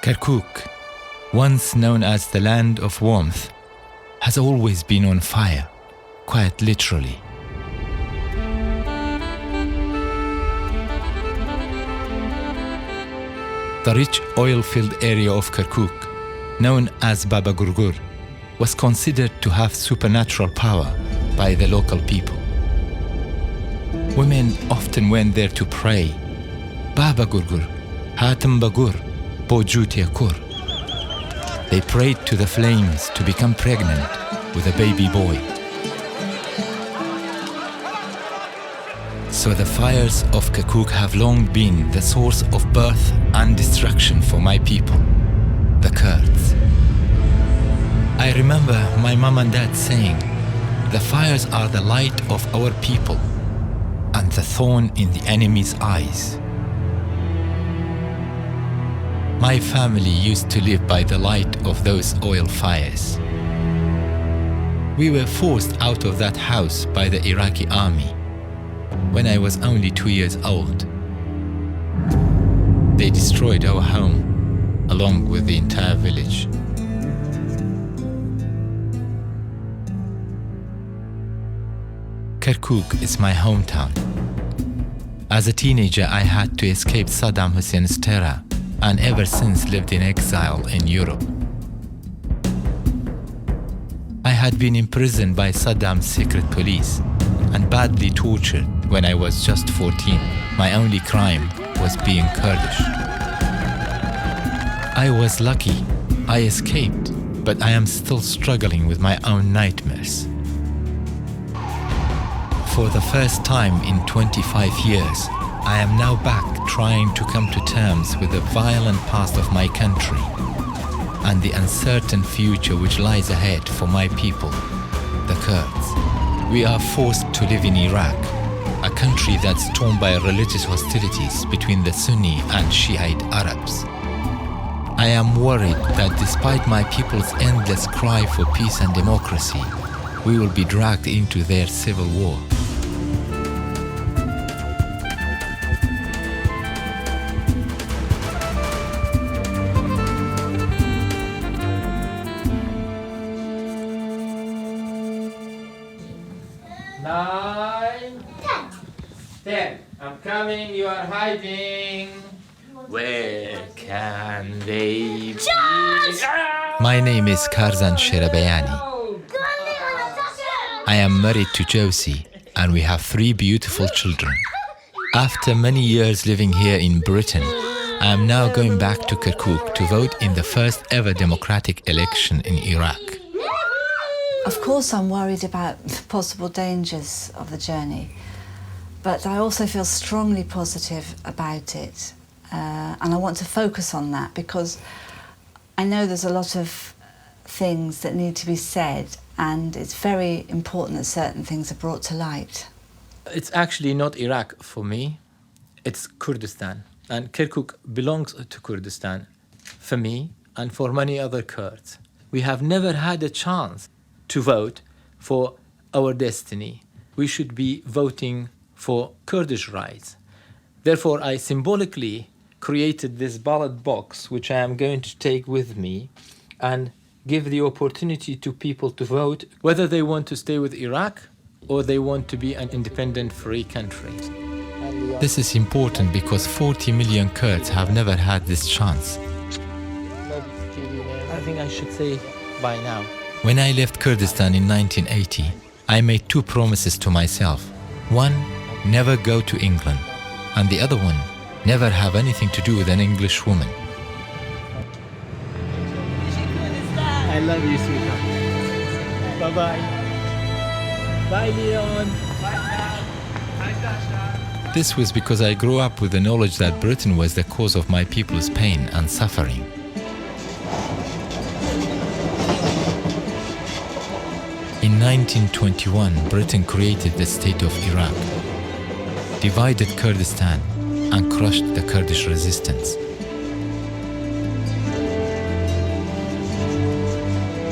Kərkuk, once known as the land of warmth, has always been on fire, quite literally. The rich oil-filled area of Kərkuk, known as Baba Gurgur, was considered to have supernatural power by the local people. Women often went there to pray. Baba Gurgur, Hatem Bagur, Bojutia Kur. They prayed to the flames to become pregnant with a baby boy. So the fires of Kərkuk have long been the source of birth and destruction for my people, the Kurds. I remember my mom and dad saying, "The fires are the light of our people and the thorn in the enemy's eyes." My family used to live by the light of those oil fires. We were forced out of that house by the Iraqi army when I was only 2 years old. They destroyed our home along with the entire village. Kərkuk is my hometown. As a teenager, I had to escape Saddam Hussein's terror and ever since lived in exile in Europe. I had been imprisoned by Saddam's secret police and badly tortured when I was just 14. My only crime was being Kurdish. I was lucky. I escaped, but I am still struggling with my own nightmares. For the first time in 25 years, I am now back trying to come to terms with the violent past of my country and the uncertain future which lies ahead for my people, the Kurds. We are forced to live in Iraq, a country that's torn by religious hostilities between the Sunni and Shiite Arabs. I am worried that despite my people's endless cry for peace and democracy, we will be dragged into their civil war. Coming, you are hiding. Where can they be? My name is Karzan Sherabayani. I am married to Josie and we have 3 beautiful children. After many years living here in Britain, I am now going back to Kərkuk to vote in the first ever democratic election in Iraq. Of course, I'm worried about the possible dangers of the journey. But I also feel strongly positive about it. And I want to focus on that because I know there's a lot of things that need to be said and it's very important that certain things are brought to light. It's actually not Iraq for me, it's Kurdistan. And Kərkuk belongs to Kurdistan for me and for many other Kurds. We have never had a chance to vote for our destiny. We should be voting for Kurdish rights. Therefore, I symbolically created this ballot box, which I am going to take with me and give the opportunity to people to vote whether they want to stay with Iraq or they want to be an independent, free country. This is important because 40 million Kurds have never had this chance. I think I should say by now. When I left Kurdistan in 1980, I made 2 promises to myself. One, never go to England, and the other one, never have anything to do with an English woman. I love you, sweetheart. Bye-bye. Bye, Leon. This was because I grew up with the knowledge that Britain was the cause of my people's pain and suffering. In 1921, Britain created the state of Iraq, divided Kurdistan, and crushed the Kurdish resistance.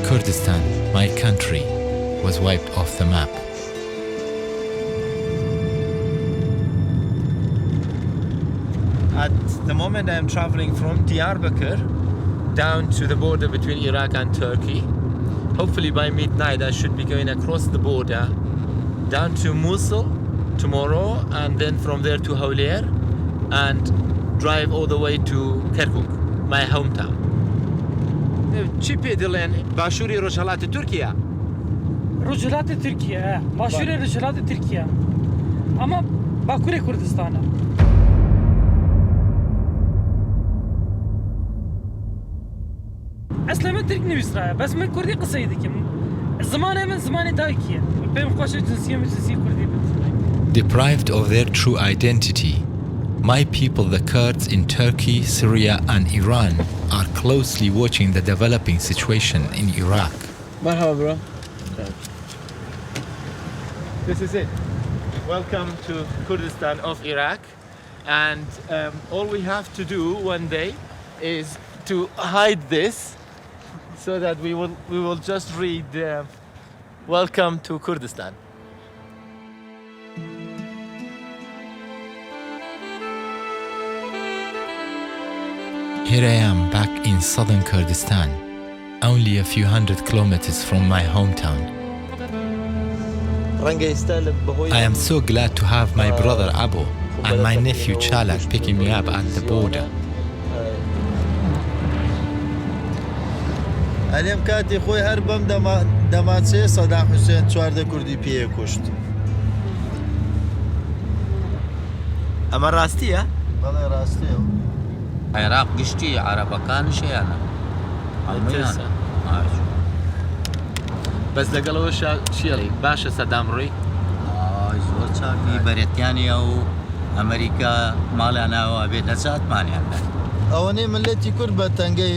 Kurdistan, my country, was wiped off the map. At the moment I am traveling from Diyarbakir down to the border between Iraq and Turkey. Hopefully by midnight I should be going across the border down to Mosul tomorrow, and then from there to Hawlier, and drive all the way to Kerkuk, my hometown. چی پێ دەڵێن باشووری ڕۆژهەڵاتی تورکیا؟ ڕۆژهەڵاتی تورکیا، باشووری ڕۆژهەڵاتی تورکیا، ئەمە باکووری کوردستانە. ئەسڵ من تورک نویسرایە، بەس من کوردی قسەی دەکەم. زمانێ من زمانی دایکیە، پێم خۆشە جنسیم جنسی کوردی بێت. Deprived of their true identity, my people, the Kurds in Turkey, Syria and Iran, are closely watching the developing situation in Iraq. Marhaba, bro. This is it. Welcome to Kurdistan of Iraq, and all we have to do one day is to hide this so that we will just read Welcome to Kurdistan. Here I am back in southern Kurdistan, only a few hundred kilometers from my hometown. I am so glad to have my brother Abu and my nephew Chalak picking me up at the border. ئەلێم کاتی خۆی هەر بەم دەماچەیە سەدام حوسێن چواردە کوردی پێیە کوشت. ئەمە ڕاستیە؟ بەڵێ ڕاستیە. عێراق گشتی عەرەبەکانیشیانە. بەس لەگەڵەوە چیەڵی باشە سەدام ڕووی؟ زۆر چاکی بەرێتیانیە و ئەمریکا ماڵیاناوە بێتە چاتمانیان بێت. ئەوەنەی ملەتی کورد بە تەنگەی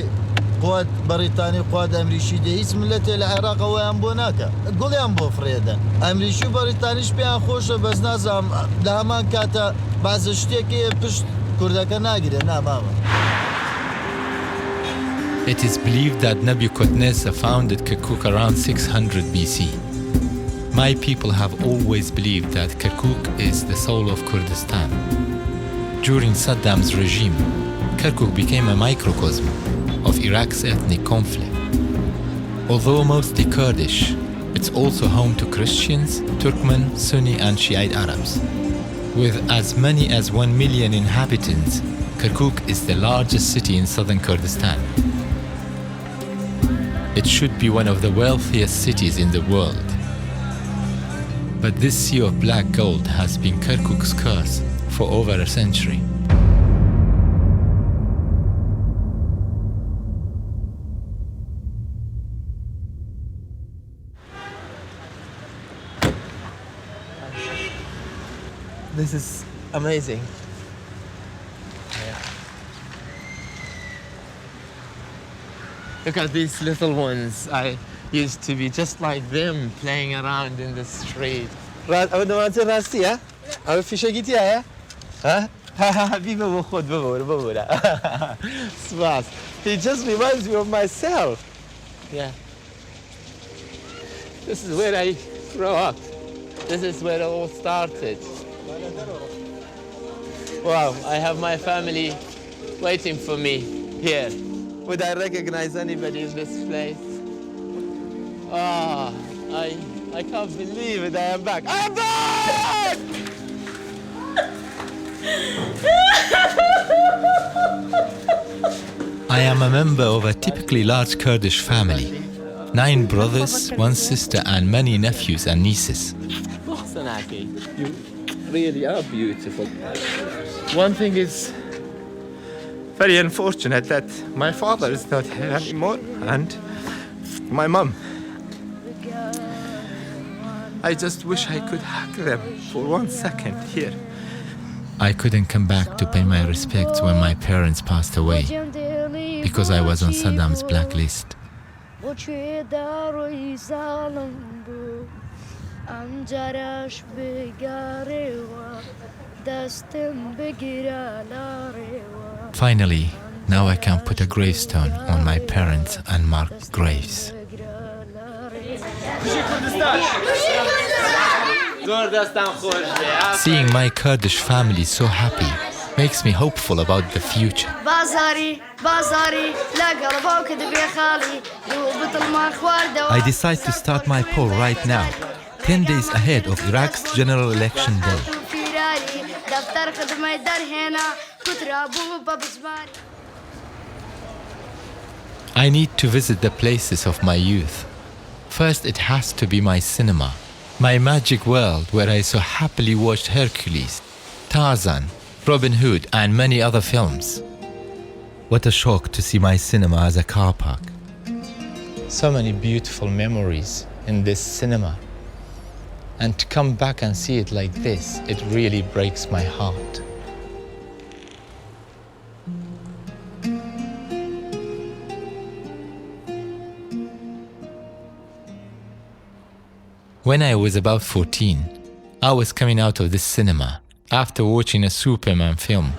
قوات بەریتانی قوات ئەمریشی دێ هیچ ملەتێ لە عێراقەوەیان بۆ ناکە. گوڵیان بۆ فرێدەن. ئەمریشی و بەریتانیش پێیان خۆشە، بەس نازام لە هەمان کاتە بازە شتێکەیە پشت کوردەکە ناگیرێ ناماوە. It is believed that Nebuchadnezzar founded Kirkuk around 600 BC. My people have always believed that Kirkuk is the soul of Kurdistan. During Saddam's regime, Kirkuk became a microcosm of Iraq's ethnic conflict. Although mostly Kurdish, it's also home to Christians, Turkmen, Sunni and Shiite Arabs. With as many as 1 million inhabitants, Kirkuk is the largest city in southern Kurdistan. It should be one of the wealthiest cities in the world. But this sea of black gold has been Kirkuk's curse for over a century. This is amazing. Look at these little ones. I used to be just like them, playing around in the street. أول ما أنت راسي ها؟ أول في شيء قلتي ها؟ ها حبيبي بخود ببورة. سباس. He just reminds me of myself. Yeah. This is where I grew up. This is where it all started. Wow, I have my family waiting for me here. Would I recognize anybody in this place? I can't believe it, I am back. I am back! I am a member of a typically large Kurdish family. 9 brothers, 1 sister and many nephews and nieces. You really are beautiful. One thing is very unfortunate that my father is not here anymore, and my mum. I just wish I could hug them for 1 second here. I couldn't come back to pay my respects when my parents passed away because I was on Saddam's blacklist. Finally, now I can put a gravestone on my parents and mark graves. Seeing my Kurdish family so happy makes me hopeful about the future. I decide to start my poll right now, 10 days ahead of Iraq's general election day. I need to visit the places of my youth. First, it has to be my cinema, my magic world where I so happily watched Hercules, Tarzan, Robin Hood, and many other films. What a shock to see my cinema as a car park. So many beautiful memories in this cinema. And to come back and see it like this, it really breaks my heart. When I was about 14, I was coming out of this cinema after watching a Superman film.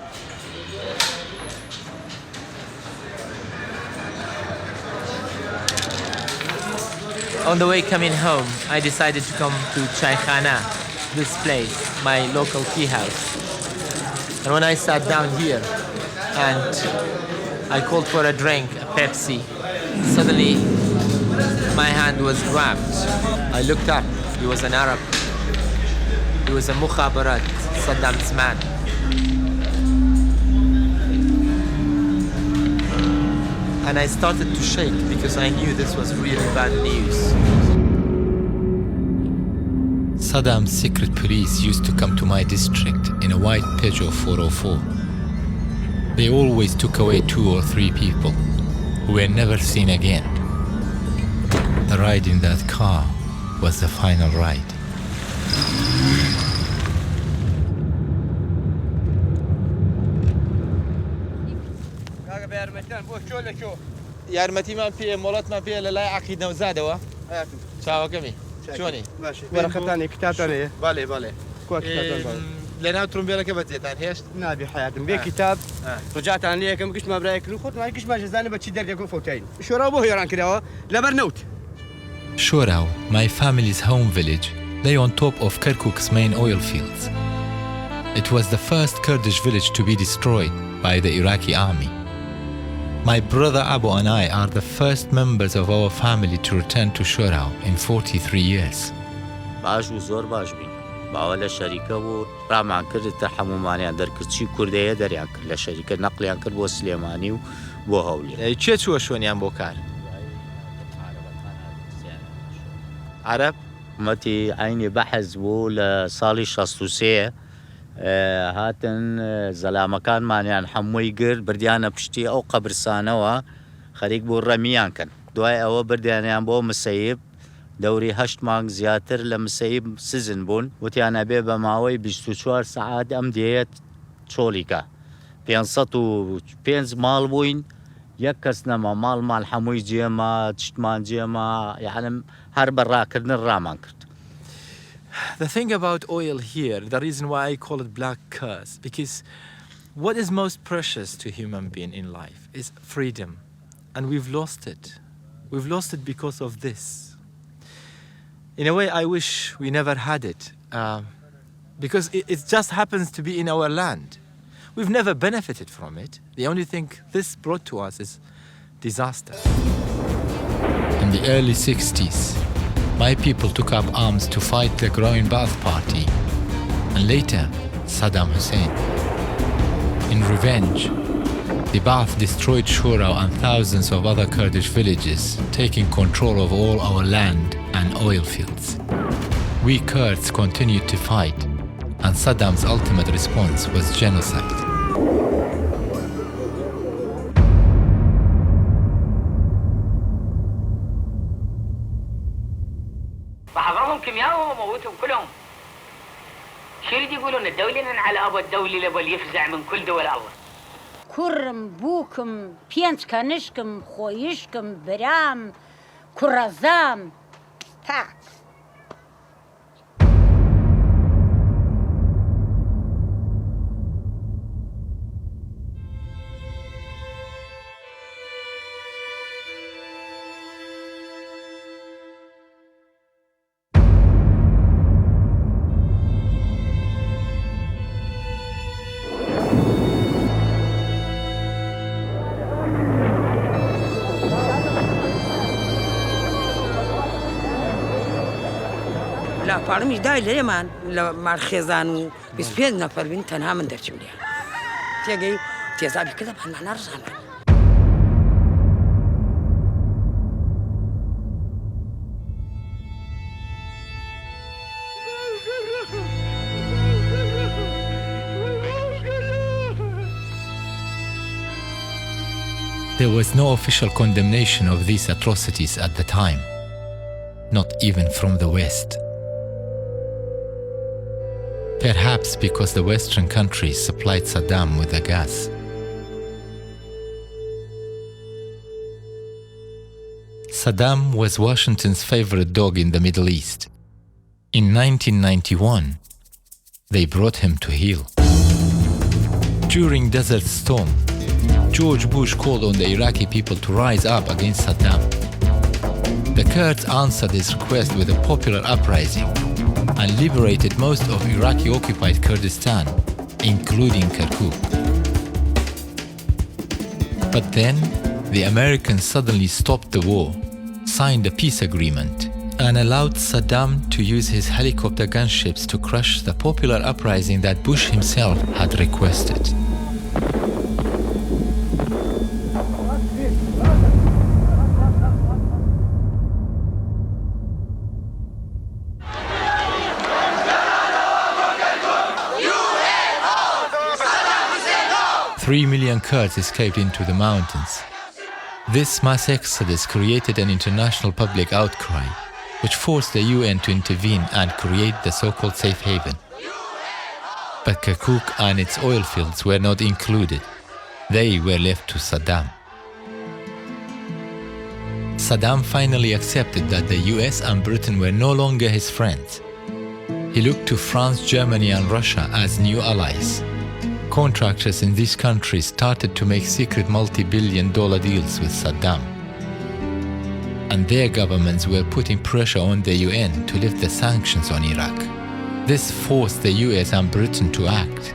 On the way coming home, I decided to come to Chaikhana, this place, my local tea house. And when I sat down here and I called for a drink, a Pepsi, suddenly my hand was grabbed. I looked up. He was an Arab. He was a Mukhabarat, Saddam's man. And I started to shake because I knew this was really bad news. Saddam's secret police used to come to my district in a white Peugeot 404. They always took away 2 or 3 people who were never seen again. The ride in that car was the final ride. یارمەتیمان پێ مۆڵەتمان پێ لە لای عەقید نەوزادەوە چاوەکەمی چۆنی وەرەقەتانی کتابتان هەیە باڵێ باڵێ لەناو ترومبێلەکە بەجێتان هێشت نابی حیاتم بێ کتاب ڕجاتان لێ یەکەم گشت مەبرایەکرد و خۆتمان گشتمان ژەزانێ بە چی دەردێکم فۆتین شۆراو بۆ هێران کراوە لەبەر نەوت. Shorau, my family's home village, lay on top of Kerkuk's main oil fields. It was the first Kurdish village to be destroyed by the Iraqi army. My brother Abu and I are the first members of our family to return to Shorau in 43 years. باش و زۆر باش بین. باوە لە شەریکە بوو ڕامان کرد تە هەمومانیان دەرکرد چی کوردەیە دەریان کرد لە شەریکە نەقلیان کرد بۆ سلێمانی و بۆ هەوڵی. چێ چووە شوێنیان بۆ کار؟ عرب ومەتی عینی بەحەز بوو لە ساڵی 63 هاتن زەلامەکانمانیان هەمووی گرت بردیانە پشتی ئەو قەبرستانەوە خەریک بوو ڕەمیان کەن. دوای ئەوە بردیانیان بۆ مسەیب دەوری 8 مانگ زیاتر لە مسەیب سزن بوون وتیانە بێ بە ماوەی 24 سەعات ئەم دێت چۆلیکە 505 ماڵ بووین یەک کەس نەما ماڵمان هەمووی جێمە تشتمان جێمە یعنی هەر بەڕاکردن ڕامان کرد. The thing about oil here, the reason why I call it black curse, because what is most precious to a human being in life is freedom. And we've lost it. We've lost it because of this. In a way, I wish we never had it, because it just happens to be in our land. We've never benefited from it. The only thing this brought to us is disaster. In the early 60s, my people took up arms to fight the growing Ba'ath Party, and later Saddam Hussein. In revenge, the Ba'ath destroyed Shorau and thousands of other Kurdish villages, taking control of all our land and oil fields. We Kurds continued to fight, and Saddam's ultimate response was genocide. وحضرهم كيمياء وموتهم كلهم. شو يريد يقولون الدولة على أبو الدولة لبل يفزع من كل دول الله. كرم بوكم پێنج كنشكم خويشكم برام كرزام تاك. لاپاڵمیش دای لێمان لە مارخێزان و 25 نەفەر بین تەنها من دەرچم لێ تێگەی تێزابی کردە بەنانە ڕژانمان. There was no official condemnation of these atrocities at the time, not even from the West. Perhaps because the Western countries supplied Saddam with the gas. Saddam was Washington's favorite dog in the Middle East. In 1991, they brought him to heel. During Desert Storm, George Bush called on the Iraqi people to rise up against Saddam. The Kurds answered his request with a popular uprising and liberated most of Iraqi-occupied Kurdistan, including Kerkuk. But then, the Americans suddenly stopped the war, signed a peace agreement, and allowed Saddam to use his helicopter gunships to crush the popular uprising that Bush himself had requested. Three million Kurds escaped into the mountains. This mass exodus created an international public outcry, which forced the UN to intervene and create the so-called safe haven. But Kerkuk and its oil fields were not included. They were left to Saddam. Saddam finally accepted that the US and Britain were no longer his friends. He looked to France, Germany and Russia as new allies. Contractors in these countries started to make secret multi-billion-dollar deals with Saddam. And their governments were putting pressure on the UN to lift the sanctions on Iraq. This forced the US and Britain to act.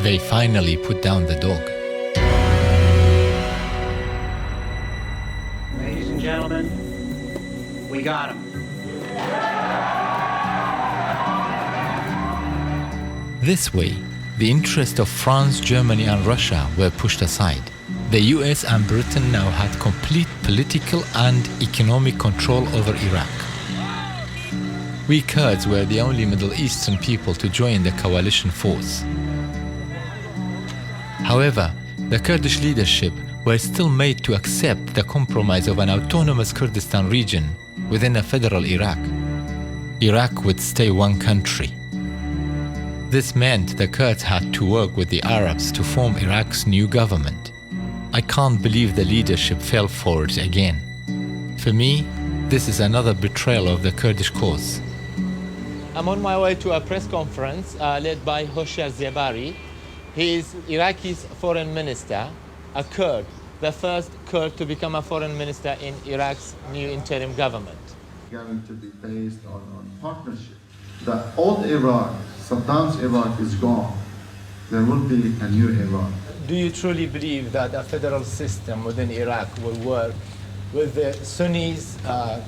They finally put down the dog. Ladies and gentlemen, we got him. This way, the interests of France, Germany and Russia were pushed aside. The US and Britain now had complete political and economic control over Iraq. We Kurds were the only Middle Eastern people to join the coalition force. However, the Kurdish leadership were still made to accept the compromise of an autonomous Kurdistan region within a federal Iraq. Iraq would stay one country. This meant the Kurds had to work with the Arabs to form Iraq's new government. I can't believe the leadership fell for it again. For me, this is another betrayal of the Kurdish cause. I'm on my way to a press conference led by Hoshyar Zebari. He is Iraqi's foreign minister, a Kurd, the first Kurd to become a foreign minister in Iraq's new interim government. Going to be based on partnership. The old Iraq, Saddam's Iraq is gone. There will be a new Iraq. Do you truly believe that a federal system within Iraq will work with the Sunnis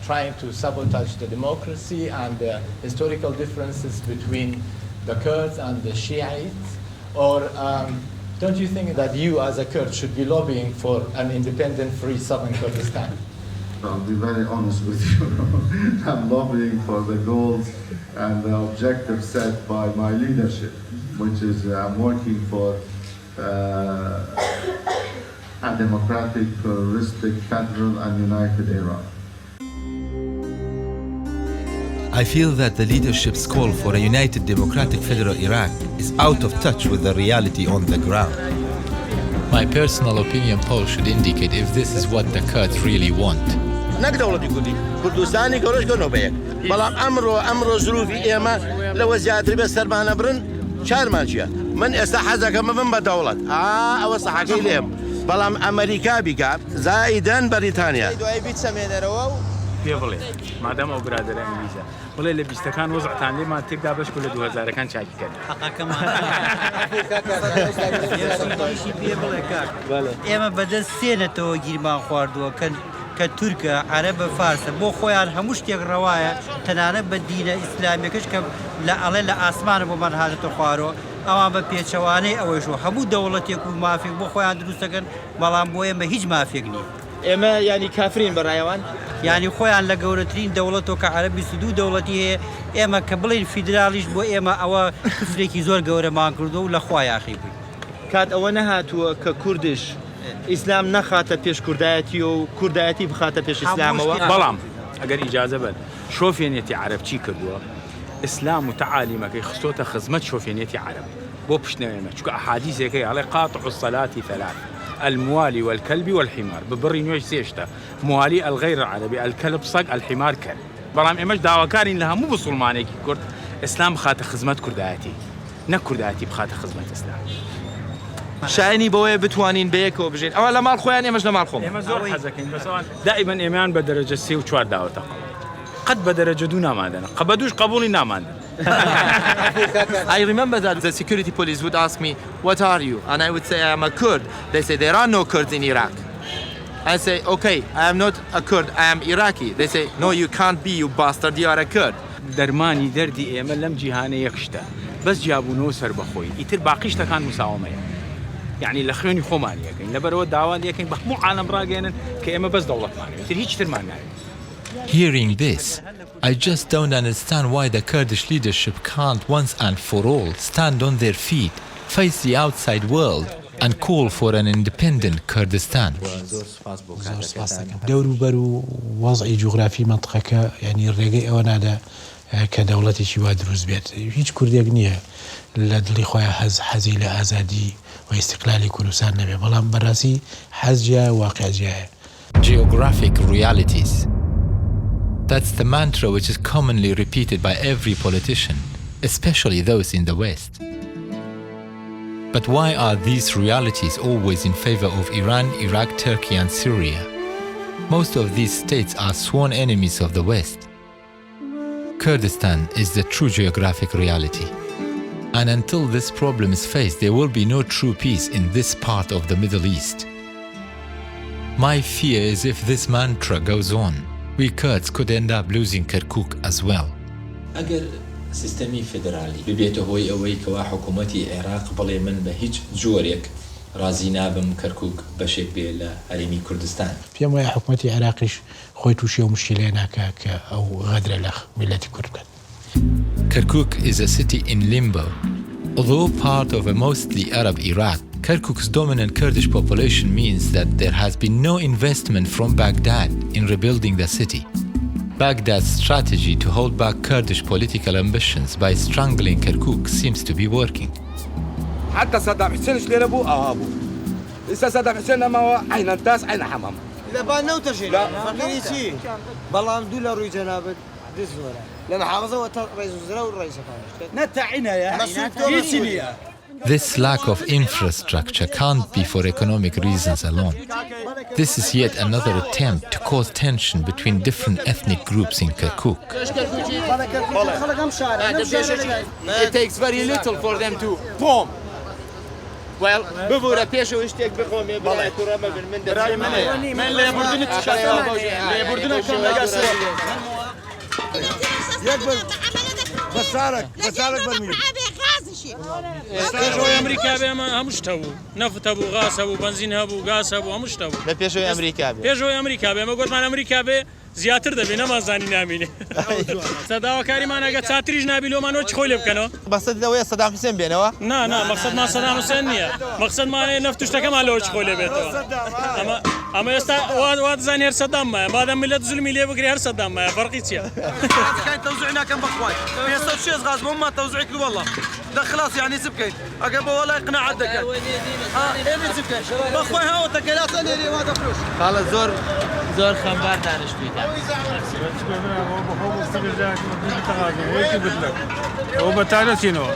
trying to sabotage the democracy and the historical differences between the Kurds and the Shiites? Or don't you think that you as a Kurd should be lobbying for an independent, free southern Kurdistan? I'll be very honest with you. I'm lobbying for the goals and the objectives set by my leadership, which is I'm working for a democratic, pluralistic, federal and united Iraq. I feel that the leadership's call for a united democratic federal Iraq is out of touch with the reality on the ground. My personal opinion poll should indicate if this is what the Kurds really want. نەک دەوڵەتی کوردی کوردستانی گەورەش گەڕنەوە بەیەک بەڵام ئەمڕۆ زروفی ئێمە لەوە زیاتر بە سەرمانە برن چارمان چییە من ئێستا حەزەکەمە بم بە دەوڵەت ئەوە سەحەکەی لێم بەڵام ئەمریکا بیکات زائیدەن بەریتانیا دوای بیت سەمێنەرەوە و پێ بڵێ مادەم ئەو برادرە ئینگلیزە بڵێ لە بیستەکان وەزعتان لێمان تێکدا بەش لە 2000ەکان چاکی کرد ئێمە بەدەست سێنێتەوە گیرمان خواردووە کە کە تورکە عەرەبە فارسە بۆ خۆیان هەموو شتێک ڕەوایە تەنانەت بە دینە ئیسلامیەکەش کە لە ئەڵێ لە ئاسمانە بۆمان هاتێتە خوارەوە ئەوان بە پێچەوانەی ئەوەیشەوە هەموو دەوڵەتێک و مافێک بۆ خۆیان دروستەکەن بەڵام بۆ ئێمە هیچ مافێک نییە ئێمە ینی کافرین بەڕایەوان ینی خۆیان لە گەورەترین دەوڵەتەوە کە عەرەبی سودوو دەوڵەتی هەیە ئێمە کە بڵین فیدرالیش بۆ ئێمە ئەوە کفرێکی زۆر گەورەمان کردو و لە خوا یاخی بووین کات ئەوە نەهاتووە کە کوردش ئیسلام نەخاتە پێش کوردایەتی و کوردایەتی بخاتە پێش ئیسلامەوە بەڵام ئەگەر ئیجازە بن شۆفێنێتی عەرەب چی کردووە ئیسلام و تەعالیمەکەی خستۆتە خزمەت شۆفێنێتی عەرەب بۆ پشتنەوەمە چونکە ئەحادیثێکەی ئەڵێ قاطع الصلاة ثلاث الموالي والكلب والحمار ببڕی نوێژ سێشتە موالي الغير العربي الكلب سەگ الحمار كلب بەڵام ئێمەش داواکارین لە هەموو بسڵمانێکی کورد ئیسلام بخاتە خزمەت کوردایەتی نەک کوردایەتی بخاتە خزمەت ئیسلام شایانی بەوەیە بتوانین بەیەکەوە بژین ئەوە لە ماڵ خۆیان ئێمەش لە ماڵ خۆم ئێمە زۆر حەزەکەین بەسەوان دائیمەن ئێمەیان بە دەرەجە 3 و 4 داوەتە قەت بە دەرەجە 2 نامادەنە قە بە دووش قبوڵی ناماندن I remember that the security police would ask me, what are you? And I would say, I am a Kurd. They say, there are no Kurds in Iraq. I say, okay, I am not a Kurd, I am Iraqi. They say, no, you can't be, you bastard, you are a Kurd. دەرمانی دەردی ئێمە لەم جیهانە یەکشتە بەس جیابوونەوە سەربەخۆیی ئیتر باقی شتەکان مساومەیە یعنی لە خوێنی خۆمان یەکەین لەبەرەوە داوان یەکەین بە هەموو عالەم ڕاگەێنن کە ئێمە بەس دەوڵەتمانەوە ئیتر هیچ ترمان ناوێت. Hearing this, I just don't understand why the Kurdish leadership can't once and for all stand on their feet, face the outside world and call for an independent Kurdistan. دەور و بەر و وەزعی جوغرافی منطقەکە ینی ڕێگەی ئەوە نادا کە دەوڵەتێکی وا دروست بێت هیچ کوردێک نییە لە دڵی خۆیان حەزی لە ئازادی و ئیستیقلالی کوردستان نەبێ بەڵام بەڕاستی حەزجیایە واقعجیایە. Geographic realities. That's the mantra which is commonly repeated by every politician, especially those in the West. But why are these realities always in favor of Iran, Iraq, Turkey and Syria? Most of these states are sworn enemies of the West. Kurdistan is the true geographic reality. And until this problem is faced, there will be no true peace in this part of the Middle East. My fear is if this mantra goes on, we Kurds could end up losing Kerkuk as well. ئەگەر سیستەمی فێدرالی ببێتە هۆی ئەوەی کەوا حکوومەتی عێراق بڵێ من بە هیچ جۆرێک ڕازی نابم کەرکوک بەشێک بێ لە هەرێمی کوردستان پێم وایە حکوومەتی عێراقیش خۆی تووشی و مشکلێ ناکا کە ئەو غەدرە لە میلەتی کورد بکات. Kirkuk is a city in limbo. Although part of a mostly Arab Iraq, Kirkuk's dominant Kurdish population means that there has been no investment from Baghdad in rebuilding the city. Baghdad's strategy to hold back Kurdish political ambitions by strangling Kirkuk seems to be working. حتى صدام حسين شلينا ابو ابو لسه صدام حسين ما هو عين التاس عين حمام اذا بان وترجي لا فقيري شي بلام دولار وجنابك دزوره لما حافظوا رئيس الوزراء والرئيس نتعينا يا This lack of infrastructure can't be for economic reasons alone. This is yet another attempt to cause tension between different ethnic groups in Kirkuk. It takes very little for them to boom. Well, ببورة بيشو اشتيك بقوم يبلا كرامة من دراي من لا يبردون التشكيل لا يبردون كم لقاسة يقبل بسارك برميل پێشەوەی ئەمریکا بێ ئەمە هەموو شتە بوو نەفت هەبوو غاز هەبوو بەنزین هەبوو گاز هەبوو هەموو شتە بوو لە پێشەوەی ئەمریکا بێ پێشەوەی ئەمریکا بێ ئەمە گوتمان ئەمریکا بێ زیاتر دەبێ نەمازانی نامینێ سەداواکاریمان ئەگە چاتریش نابی لۆمانەوە چ خۆی لێ بکەنەوە مەقسەد لەوەیە سەدام حوسێن بێنەوە نا مەقسەدمان سەدام حوسێن نییە مەقسەدمانەیە نەفت و شتەکەمان لەوە چ خۆی لێ بێتەوە ئەمە ئێستا وا دەزانێ هەر سەدام مایە مادەم میلەت زولمی لێ بگرێ هەر سەدام مایە فەرقی چییە؟ توزيع ناكم بخواي بيصير شيء غاز ما توزيعك والله ده خلاص يعني سبكين اقب والله يقنع عندك بخواي ها وتكلات اللي ما دخلوش خلاص زور خبر دانشتوي هو بتالي شنو؟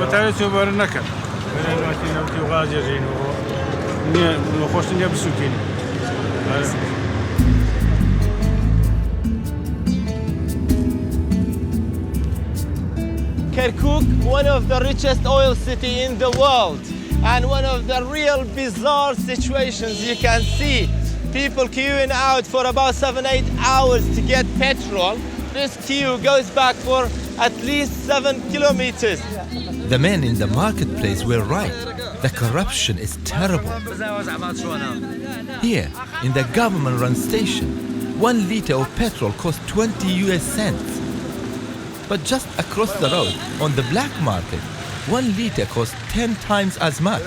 بتالي شو برنكر غاز يجينو خوشني بسوتين Kirkuk, one of the richest oil city in the world and one of the real bizarre situations you can see people queuing out for about 7-8 hours to get petrol. This queue goes back for at least 7 kilometers. The men in the marketplace were right. The corruption is terrible. Here, in the government-run station, 1 liter of petrol costs 20 US cents. But just across the road, on the black market, 1 liter costs 10 times as much.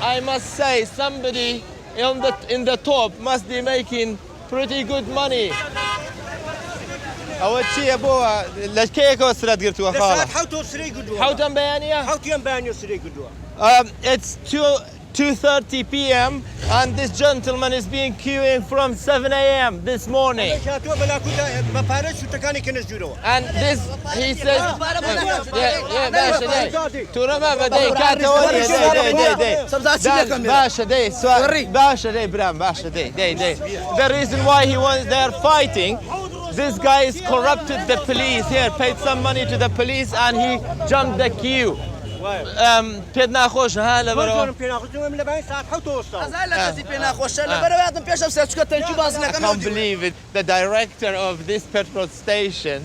I must say, somebody in the top must be making pretty good money. أول شيء أبوها لكيك وصلت قلتوا خالة. حوتم بيانية. حوتم بيانية سري قدوا. It's 2:30 p.m. and this gentleman is being queuing from 7 a.m. this morning. And this, he says, to remember, the reason why they're fighting, this guy is corrupted the police here, paid some money to the police and he jumped the queue. پێت ناخۆش ها لە بەرەوە I can't believe it. The director of this petrol station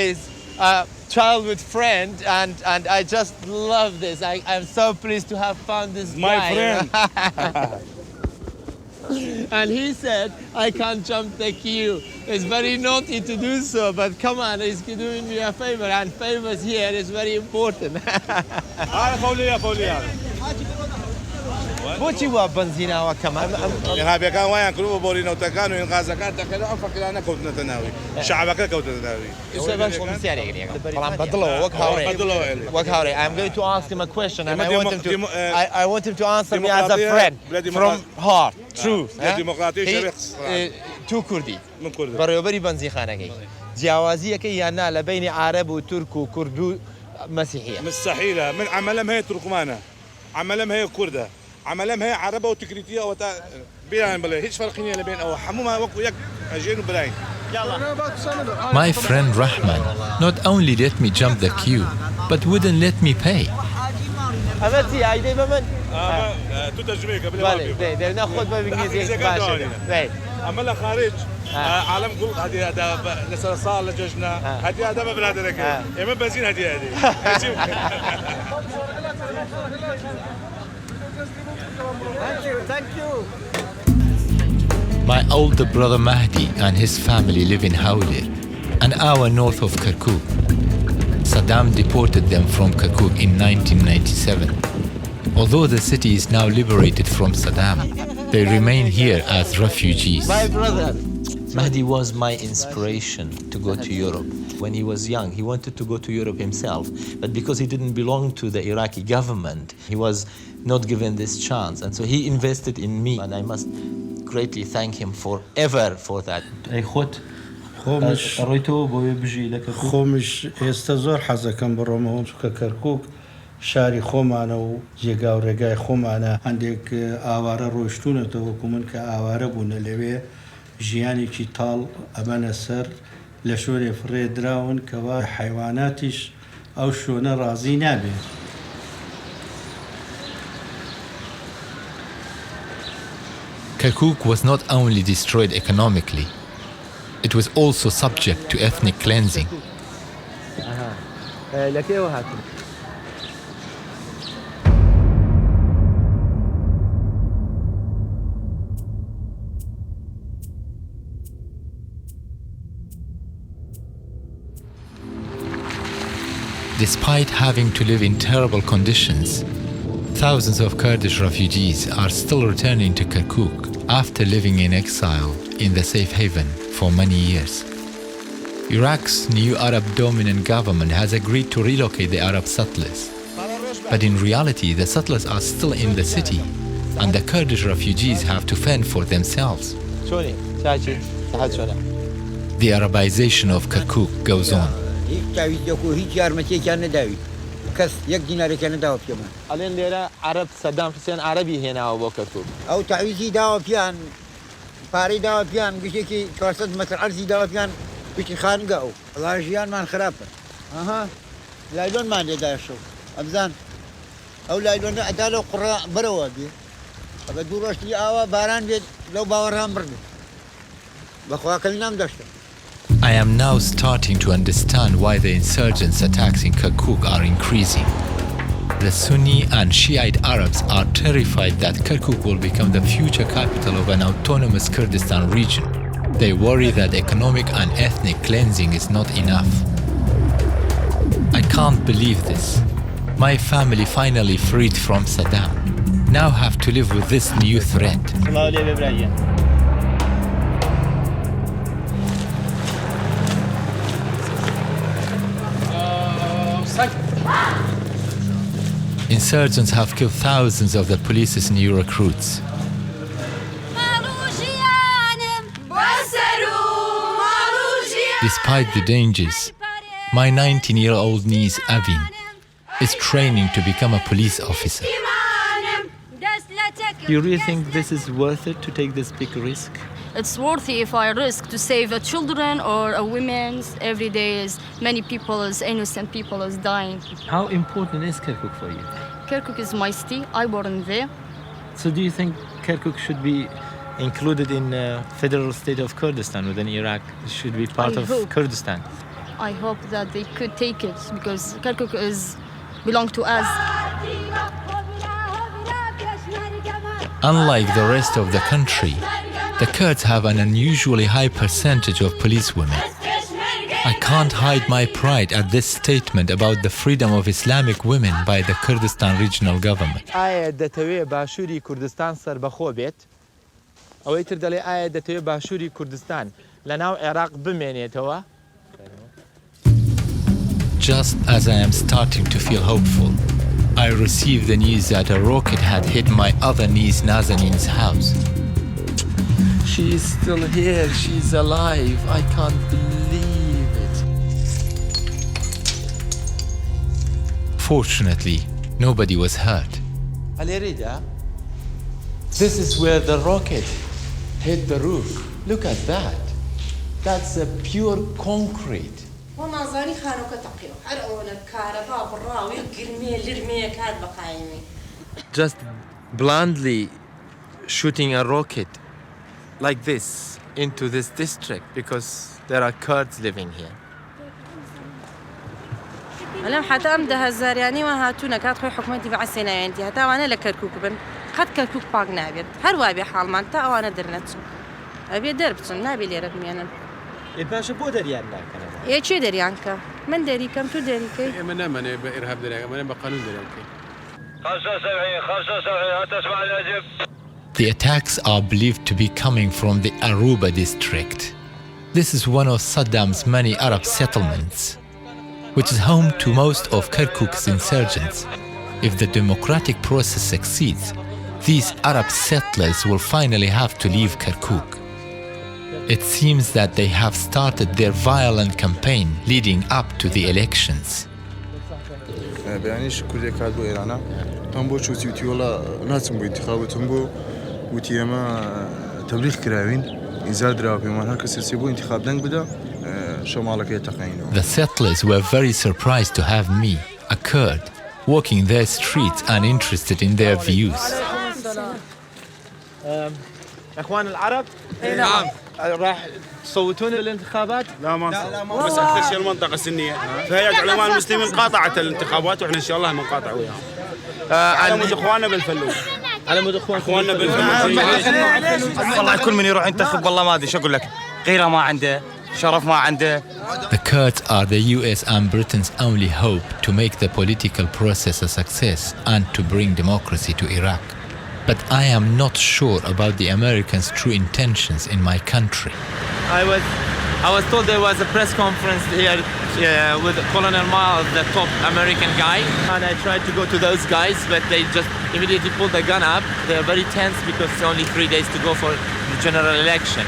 is a childhood friend and I just love this. I'm so pleased to have found this guy. My friend. And he said, I can't jump the queue. It's very naughty to do so, but come on, he's doing me a favor, and favors here is very important. بۆچی وا بنزیناوە کەمان ئێرهابیەکان وایان کردووە بۆرینەوتەکان و ئینقازەکان دەکەن ئەم فەقیرانە کەوتنەتە ناوی شەعبەکە کەوتنە ناوی بەڵام بەدڵەوە وەک هاوڕێ I'm going to ask him a question and I want him to answer me as a friend from heart, true. تو کوردی بەڕێوەبەری بەنزینخانەکەی جیاوازیەکەی یان نا لە بینی عارەب و تورک و کورد و مەسیحیە مستحیلە من عملم هەیە تورکمانە عملم هەیە کوردە عملم هەیە عربە و تکریتیە ئەوە بیان بڵێ هیچ فەرقی نییە لە بین ئەوە هەمومان وەکو یەک ئەژێن و براین. My friend Rahman not only let me jump the queue, but wouldn't let me pay. ئەمەتی ئایدەی بە من تو تەرجمەیەکە بڵێ ناخۆت بە ئینگلیزی باشە ئەمە لە خارج عالم گوڵ هەدیەدا لەسەر ساڵ لە جەژنە هەدیەدا بە برادەرەکە ئێمە بەنزین هەدیە Thank you. My older brother Mahdi and his family live in Hawlir, an hour north of Kerkuk. Saddam deported them from Kerkuk in 1997. Although the city is now liberated from Saddam, they remain here as refugees. My brother Mahdi was my inspiration to go to Europe. When he was young, he wanted to go to Europe himself, but because he didn't belong to the Iraqi government, he was not given this chance, and so he invested in me, and I must greatly thank him forever for that. خۆمش ئێستا زۆر حەزەکەم بڕۆمەوە چونکە کەرکوک شاری خۆمانە و جێگا و ڕێگای خۆمانە هەندێک ئاوارە ڕۆیشتونەتەوە وەکو من کە ئاوارە بوونە لەوێ ژیانێکی تاڵ ئەمەنە سەر لە شۆرێ فڕێدراون کەوا حیواناتیش ئەو شۆنە ڕازی نابێت. Kirkuk was not only destroyed economically, it was also subject to ethnic cleansing. Despite having to live in terrible conditions, thousands of Kurdish refugees are still returning to Kirkuk after living in exile in the safe haven for many years. Iraq's new Arab-dominant government has agreed to relocate the Arab settlers. But in reality, the settlers are still in the city, and the Kurdish refugees have to fend for themselves. The Arabization of Kirkuk goes on. کەس یەک دینارێکیان نەداوە پێمان ئەڵێن لێرە عەرەب سەدام حوسێن عەرەبی هێناوە بۆ کەرکوک ئەو تەعویزی داوە پیان پارەی داوە پیان گشتێکی 400 مەتر عەرزی داوە پیان بچی خانگە ئەو وەڵا ژیانمان خراپە ئەها لایلۆنمان لێدایە شەو ئەبزان ئەو لایلۆنە ئەدا لەو قوڕە بەرەوە بێ ئەگە دوو ڕۆژی ئاوا باران بێت لەو باوەڕان بردێت بەخواکەوی نام دەشتە. I am now starting to understand why the insurgents' attacks in Kirkuk are increasing. The Sunni and Shiite Arabs are terrified that Kirkuk will become the future capital of an autonomous Kurdistan region. They worry that economic and ethnic cleansing is not enough. I can't believe this. My family finally freed from Saddam. Now have to live with this new threat. Insurgents have killed thousands of the police's new recruits. Despite the dangers, my 19-year-old niece Avin is training to become a police officer. You really think this is worth it to take this big risk? It's worthy if I risk to save a children or a women's. Every day is many people, is innocent people is dying. How important is Kirkuk for you? Kirkuk is my city. I born there. So do you think Kirkuk should be included in federal state of Kurdistan within Iraq? It should be part of Kurdistan? I hope that they could take it because Kirkuk belong to us. Unlike the rest of the country, the Kurds have an unusually high percentage of policewomen. I can't hide my pride at this statement about the freedom of Islamic women by the Kurdistan regional government. ئایا دەتەوێت باشووری کوردستان سەربەخۆ بێت؟ ئەوەی تر دەڵێ ئایا دەتەوێت باشووری کوردستان لە ناو عێراق بمێنێتەوە؟ Just as I am starting to feel hopeful, I received the news that a rocket had hit my other niece Nazanin's house. She is still here. She's alive. I can't believe it. Fortunately, nobody was hurt. Alerida, this is where the rocket hit the roof. Look at that. That's a pure concrete. Just bluntly shooting a rocket like this into this district because there are Kurds living here. أنا حتى أم ده هزارياني وهاتونا كات خوي حكومتي بعسينا عندي حتى وأنا لكركوك بن خد كركوك باق نابيد هر وابي حال ما أنت أو أنا درنتش أبي دربتن نابي لي رقمي أنا باش بو دريان ناكنا إيه شو دريانك من دري كم تو دري كي من بإرهاب دريانك من بقانون دريانك 75 تسمع الأجب. The attacks are believed to be coming from the Aruba district. This is one of Saddam's many Arab settlements, which is home to most of Kirkuk's insurgents. If the democratic process succeeds, these Arab settlers will finally have to leave Kirkuk. It seems that they have started their violent campaign leading up to the elections. بيعنيش كل كاد بو إيرانا هم بو شو تيوتي ولا ناسم بو انتخابات هم بو وتيما تبليغ كراوين إنزال دراو بيمان هكا سيبو انتخاب دنگ بدا شمالك يتقينو. The settlers were very surprised to have me, a Kurd, walking their streets and interested in their views. إخوان العرب؟ نعم. راح تصوتون الانتخابات؟ لا ما بس أكثر شيء المنطقة السنية فهي علماء المسلمين قاطعت الانتخابات وإحنا إن شاء الله بنقاطع وياهم. على مود إخواننا بالفلوم. على مود إخواننا بالفلوم. والله كل من يروح ينتخب والله ما أدري شو أقول لك غيره ما عنده شرف ما عنده. The Kurds are the US and Britain's only hope to make the political process a success and to bring democracy to Iraq. But I am not sure about the Americans' true intentions in my country. I was told there was a press conference here with Colonel Miles, the top American guy, and I tried to go to those guys, but they just immediately pulled the gun up. They're very tense because it's only 3 days to go for the general election.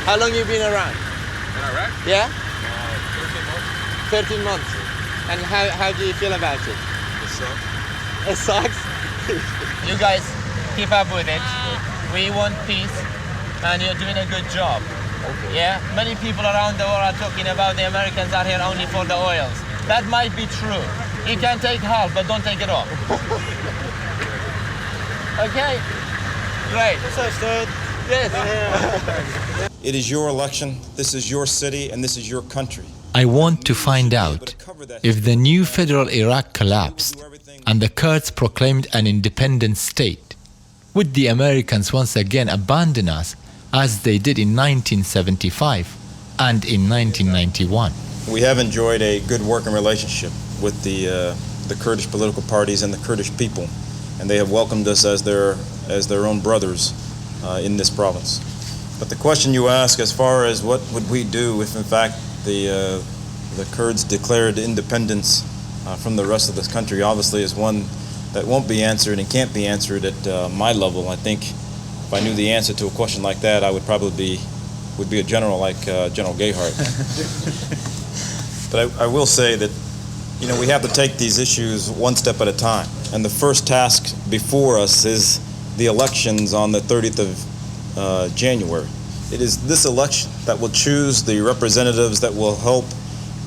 How long have you been around? In Iraq? Yeah? 13 months. And how do you feel about it? It sucks. It sucks? You guys keep up with it. We want peace, and you're doing a good job. Okay. Yeah? Many people around the world are talking about the Americans are here only for the oils. That might be true, You can take half, but don't take it all. Okay? Great. Yes. It is your election, this is your city, and this is your country. I want to find out if the new federal Iraq collapsed and the Kurds proclaimed an independent state, would the Americans once again abandon us as they did in 1975 and in 1991? We have enjoyed a good working relationship with the Kurdish political parties and the Kurdish people, and they have welcomed us as their own brothers in this province. But the question you ask as far as what would we do if in fact the Kurds declared independence from the rest of this country obviously is one that won't be answered and can't be answered at my level. I think if I knew the answer to a question like that, I would probably be a general like General Gayhart. But I will say that, you know, we have to take these issues one step at a time. And the first task before us is the elections on the 30th of January. It is this election that will choose the representatives that will help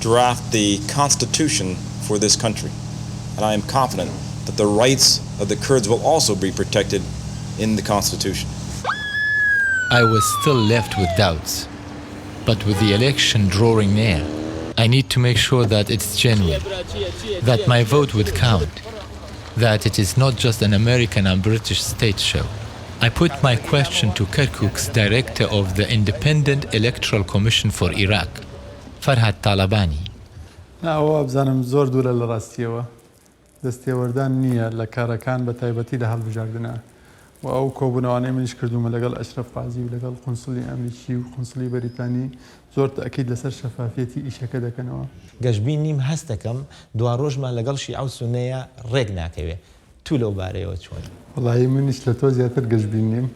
draft the constitution for this country. And I am confident that the rights of the Kurds will also be protected in the constitution. I was still left with doubts, but with the election drawing near, I need to make sure that it's genuine, that my vote would count, that it is not just an American and British state show. I put my question to Kerkuk's director of the Independent Electoral Commission for Iraq, Farhad Talabani. ئەوە بزانم زۆر دوورە لە ڕاستیەوە دەستێوەردان نییە لە کارەکان بە تایبەتی لە هەڵبژاردنە و ئەو کۆبوونەوانەی منیش کردومە لەگەڵ ئەشرەف قازی و لەگەڵ قونسڵی ئەمریکی و قونسڵی بەریتانی زۆر تەئکید لەسەر شەفافیەتی ئیشەکە دەکەنەوە. گەشتبین نیم هەست دەکەم دوا ڕۆژمان لەگەڵ شیعە و سونەیە ڕێک ناکەوێ تو لەو بارەیەوە چۆن؟ وەڵاهی منیش لە تۆ زیاتر گەشتبین نیم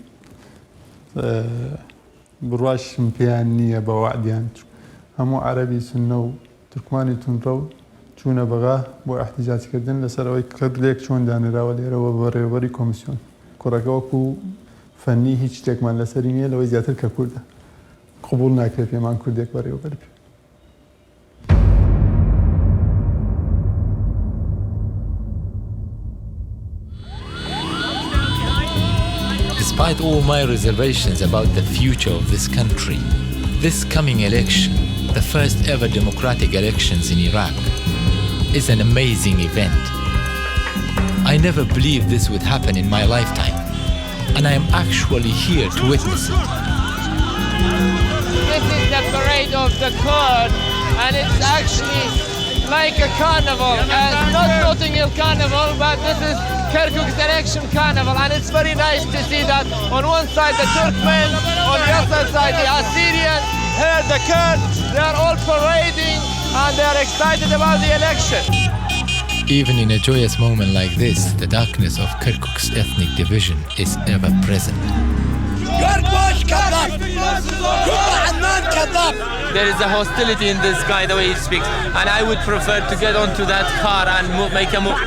بڕواشم پێیان نییە بە وعدیان هەموو عەرەبی سونە و تورکمانی تونڕە و چوونە بەغا بۆ احتیجاجکردن لەسەرەوەی کردێک چۆن دانراوە لێرەوە بە ڕێوەبەری کۆمیسیۆن کوڕەکە وەکو فەنی هیچ شتێکمان لەسەری نییە لەوەی زیاتر کە کوردە قبول ناکرێت پێمان کوردێک بە ڕێوەبەر بێ. Despite all my reservations about the future of this country, this coming election, the first ever democratic elections in Iraq, is an amazing event. I never believed this would happen in my lifetime, and I am actually here to witness it. This is the parade of the Kurds, and it's actually like a carnival, and not Notting Hill Carnival, but this is Kerkuk's election carnival, and it's very nice to see that on one side the Turkmen, on the other side the Assyrians, here the Kurds, they are all parading and they are excited about the election. Even in a joyous moment like this, the darkness of Kerkuk's ethnic division is ever present. There is a hostility in this guy, the way he speaks, and I would prefer to get onto that car and make a move.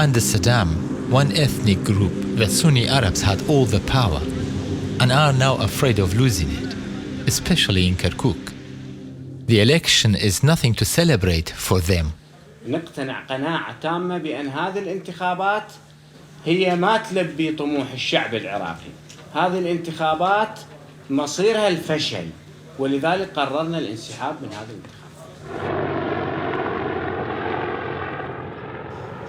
Under Saddam, one ethnic group, the Sunni Arabs, had all the power and are now afraid of losing it, especially in Kerkuk. The election is nothing to celebrate for them. نقتنع قناعة تامة بأن هذه الانتخابات هي ما تلبي طموح الشعب العراقي. هذه الانتخابات مصيرها الفشل، ولذلك قررنا الانسحاب من هذه الانتخابات.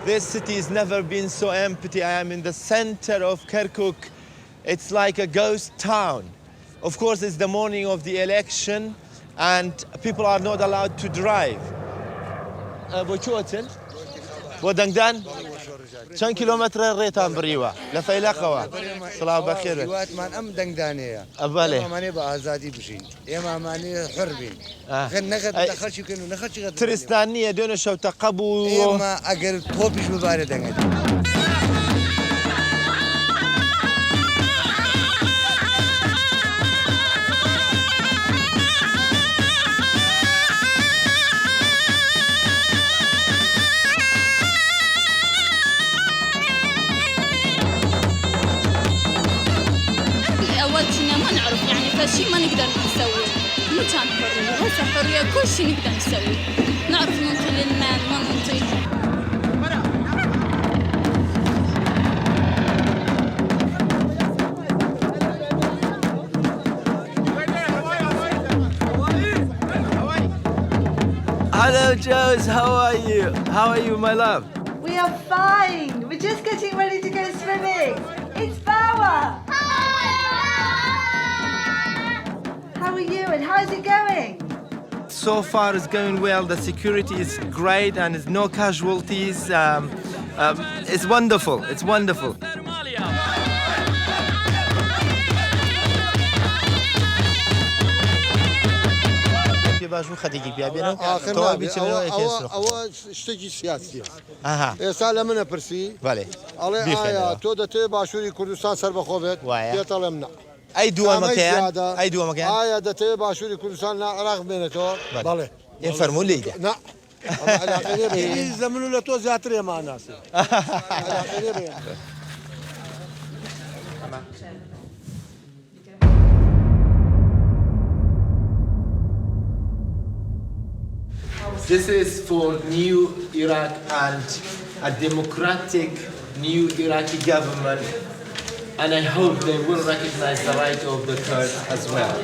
This city has never been so empty. I am in the center of Kerkuk. It's like a ghost town. Of course, it's the morning of the election and people are not allowed to drive. بۆدەنگدان چەند کیلۆمەترە ڕێتان بڕیوە لە فەیلاقەوە سڵاو بەخێر واتمان ئەم دەنگدانەیە ئەمانێ بە ئازادی بژین ئێمەمانەیە حڕ بین نەخەت لە خەرچی بکەن و نەخەرچی ترستان نییە دوێنە شەو تەقەب و ئێمە ئەگەر تۆپیش ببارە دەنگێت هسه شيء ما نقدر نسوي مو كان حرية هسه حرية كل شيء نقدر نسوي نعرف ننطي للمان ما ننطي Hello, Joes. How are you? How are you, my love? We are fine. We're just getting ready to go swimming. It's Bauer. How are you and how's it going? So far, it's going well. The security is great and there's no casualties. It's wonderful. It's wonderful. ئەوە شتێکی سیاسیە ئێستا لە منە پرسی ئەڵێ ئایا تۆ دەتەوێت باشووری کوردستان سەربەخۆ بێت پێتەڵێم نە ئەی دووەمەکەیان ئایا دەتەوێت باشووری کوردستان لە عێراق بێنێتەوە بەڵێ ئێ فەرموو لێیدا لە من و لە تۆ زیاتر ئێمان ناسی This is for new Iraq and a democratic new Iraqi government, and I hope they will recognize the right of the Kurds as well.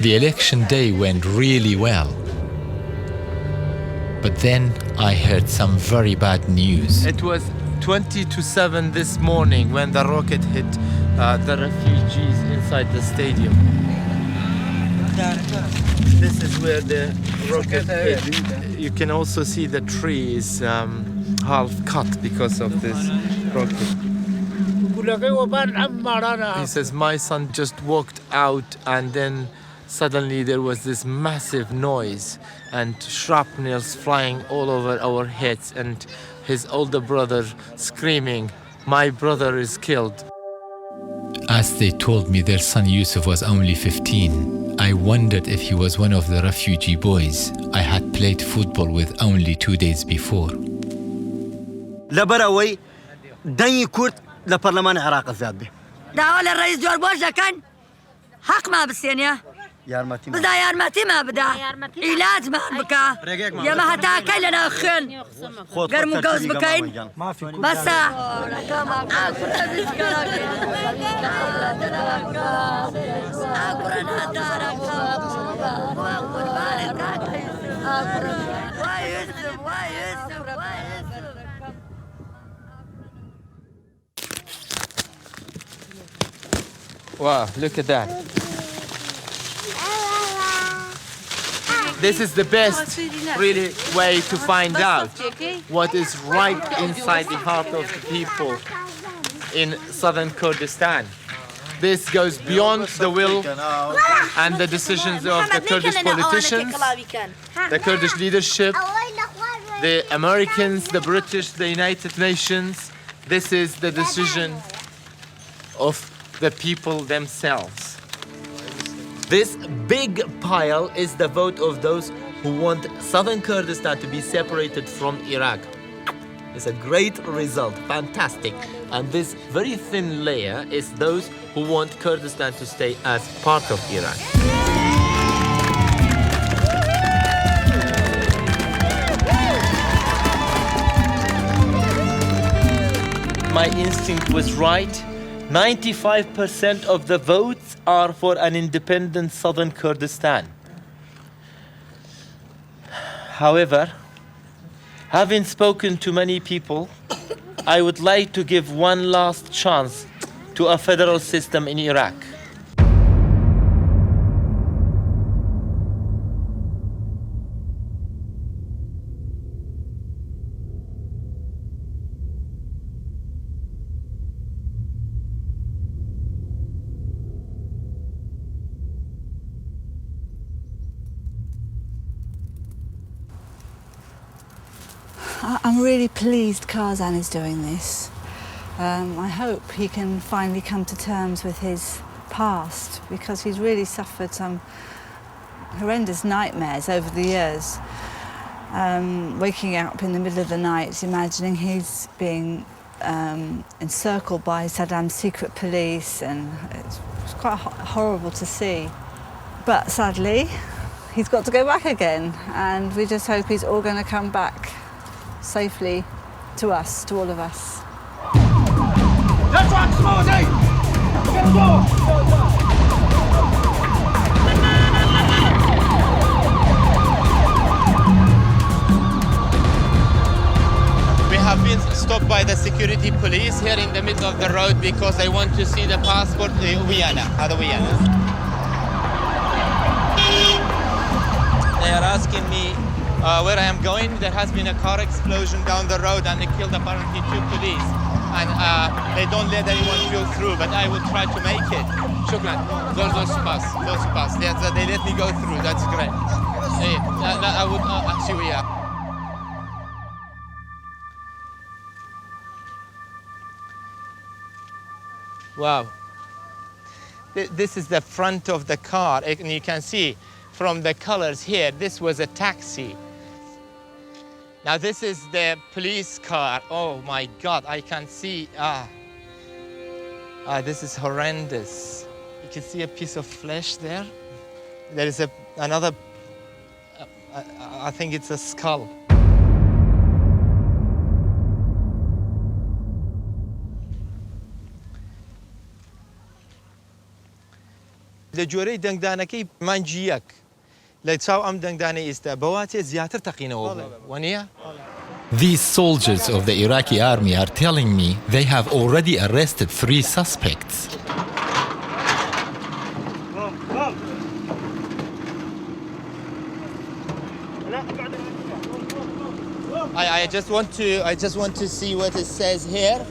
The election day went really well. But then I heard some very bad news. It was 20-7 this morning when the rocket hit the refugees inside the stadium. This is where the rocket hit. You can also see the tree is half cut because of this rocket. He says, my son just walked out and then suddenly there was this massive noise and shrapnels flying all over our heads and his older brother screaming, my brother is killed. As they told me their son Yusuf was only 15, I wondered if he was one of the refugee boys I had played football with only 2 days before. لبروي دني كرد لبرلمان العراق زاد به. دعوة للرئيس جورج بوش كان حق ما بالسينيا. يارمتي بدا يارمتي ما بدا. إيلات ما بكا. يا ما هتاكل لنا خن. قرمو جوز بكين. بس. Wow, look at that. This is the best really way to find out what is right inside the heart of the people in southern Kurdistan. This goes beyond the will and the decisions of the Kurdish politicians, the Kurdish leadership, the Americans, the British, the United Nations. This is the decision of the people themselves. This big pile is the vote of those who want southern Kurdistan to be separated from Iraq. It's a great result, fantastic. And this very thin layer is those who want Kurdistan to stay as part of Iraq. My instinct was right. 95% of the votes are for an independent southern Kurdistan. However, having spoken to many people, I would like to give one last chance to a federal system in Iraq. I'm really pleased Karzan is doing this. I hope he can finally come to terms with his past because he's really suffered some horrendous nightmares over the years. Waking up in the middle of the night, imagining he's being encircled by Saddam's secret police and it's It's quite horrible to see. But sadly, he's got to go back again, and we just hope he's all going to come back safely to us, to all of us. We have been stopped by the security police here in the middle of the road because they want to see the passport. They are asking me where I am going. There has been a car explosion down the road and they killed apparently 2 police. And they don't let anyone go through, but I will try to make it. Shukran. Those pass. They let me go through. That's great. Hey, I would actually, yeah. Wow. This is the front of the car, and you can see from the colors here, this was a taxi. Now this is the police car. Oh my God, I can see, this is horrendous. You can see a piece of flesh there. There is another, I think it's a skull. لجوري دنگدانكي مانجيك لتشاو ام دنگداني است بواتي زياتر تقينه ونيا. These soldiers of the Iraqi army are telling me they have already arrested 3 suspects. I just want to see what it says here.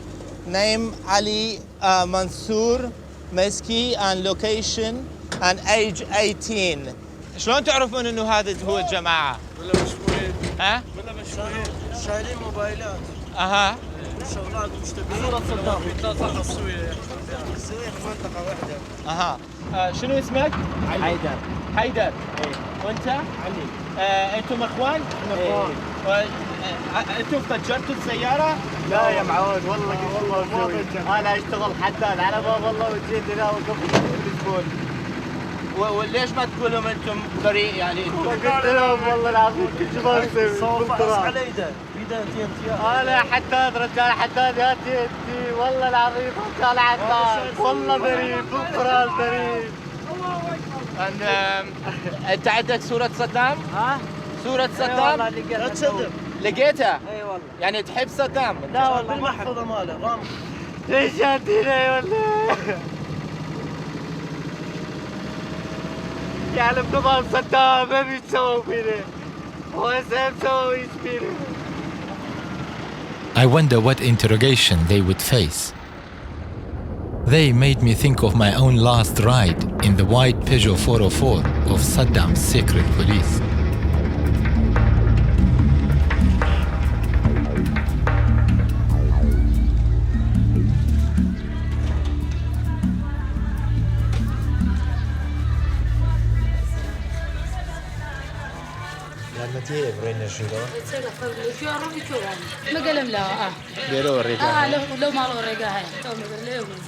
Name Ali Mansour Meski and location and age 18. شلون تعرفون انه هذا هو الجماعه؟ ولا مشهورين؟ ها؟ ولا مشهورين؟ شايلين موبايلات. اها. شغلات مشتبهين. صورة صدام في منطقة السوية. السوية في منطقة واحدة. اها. شنو اسمك؟ حيدر. حيدر. ايه. وانت؟ علي. انتم اخوان؟ اخوان. انتم فجرتوا السيارة؟ لا يا معود والله انا اشتغل حداد على باب الله وجيت هنا وقفت التليفون. وليش ما تقولهم انتم بريء يعني؟ قلت لهم والله العظيم كل جمال صوب على ايده انا حداد رجال حداد يا تيتي والله العظيم رجال حداد والله بريء بالقران بريء. انت عندك صورة صدام؟ ها؟ صورة صدام؟ لا تصدق لقيتها؟ اي والله. يعني تحب صدام؟ لا والله بالمحفظة ماله رام. ليش جاتينا والله؟ يعلم طبعا صدام ما بيسوي فينا. هو سوي فينا. I wonder what interrogation they would face. They made me think of my own last ride in the white Peugeot 404 of Saddam's secret police.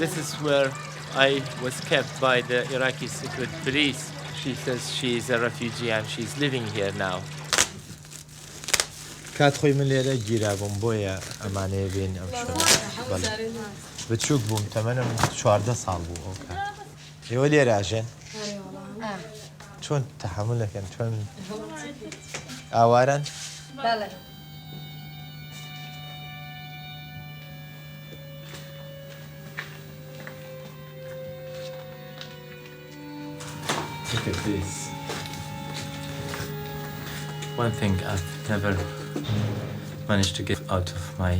This is where I was kept by the Iraqi secret police. She says she is a refugee and she's living here now. کات خۆی من لێرە گیرابووم بۆیە ئەمانەیە بین ئەم شوێنە. بچووک بووم تەمەنم 14 ساڵ بوو ئەو کات. ئێوە لێرە ئاژێن؟ چۆن تەحموڵەکەن چۆن ئاوارن؟ بەڵێ. Look at this. One thing I've never managed to get out of my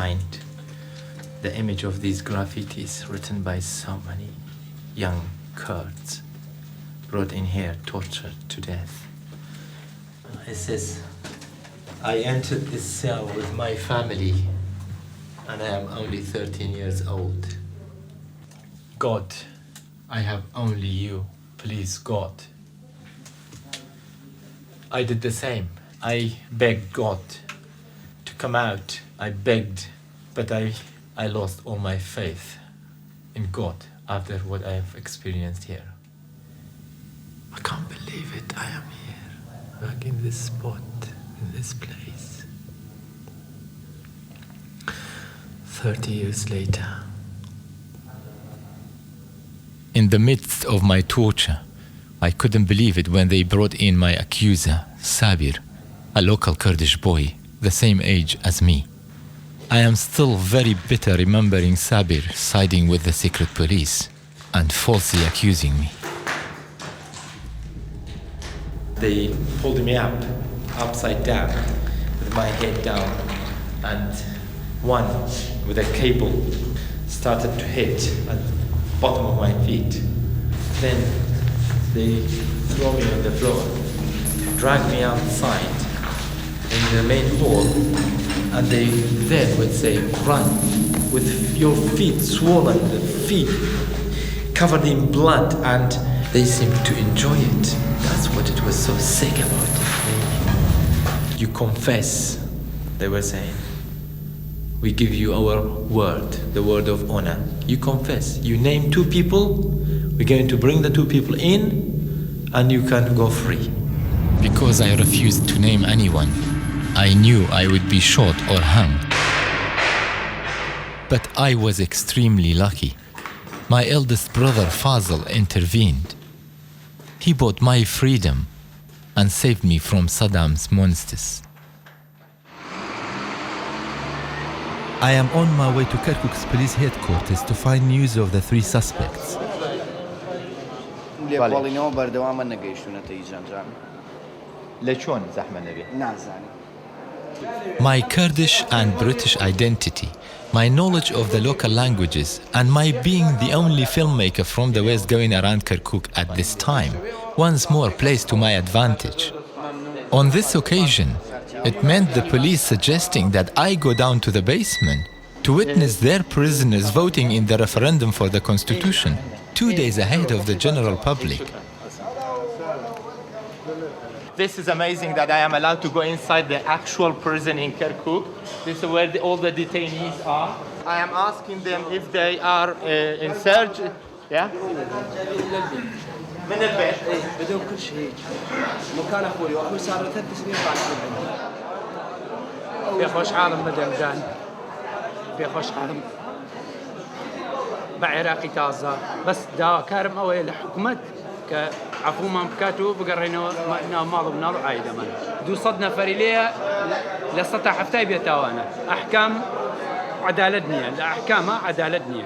mind, the image of these graffitis written by so many young Kurds brought in here, tortured to death. It says, I entered this cell with my family and I am only 13 years old. God, I have only you. Please, God. I did the same. I begged God to come out. I begged, but I lost all my faith in God. after what I have experienced here. I can't believe it. I am here, back in this spot, in this place. 30 years later. In the midst of my torture, I couldn't believe it when they brought in my accuser, Sabir, a local Kurdish boy, the same age as me. I am still very bitter remembering Sabir siding with the secret police and falsely accusing me. They pulled me up, upside down, with my head down, and one with a cable started to hit at the bottom of my feet. Then they throw me on the floor, drag me outside in the main hall, and they then would say, run, with your feet swollen, the feet covered in blood, and they seemed to enjoy it. That's what it was so sick about it. You confess, they were saying. We give you our word, the word of honor. You confess. You name 2 people, we're going to bring the 2 people in, and you can go free. Because I refused to name anyone, I knew I would be shot or hung. But I was extremely lucky. My eldest brother Fazl intervened. He bought my freedom and saved me from Saddam's monsters. I am on my way to Kerkuk's police headquarters to find news of the 3 suspects. My Kurdish and British identity, my knowledge of the local languages, and my being the only filmmaker from the West going around Kerkuk at this time once more plays to my advantage. On this occasion, it meant the police suggesting that I go down to the basement to witness their prisoners voting in the referendum for the Constitution 2 days ahead of the general public. This is amazing that I am allowed to go inside the actual prison in Kerkuk. This is where all the detainees are. I am asking them if they are in search. Yeah? من البيت بدون كل شيء مكان اخوي واخوي صار له 3 سنين بعد في خوش عالم مدام دان في خوش عالم بعراقي تازه بس دا كارم اوي لحكومت كعفو ما مكاتو بقرينا ما ماضو بنالو عايده من دو صدنا فريليه لسطح حفتاي بيتاوانا احكام عدالتنيه الاحكام عدالتنيه.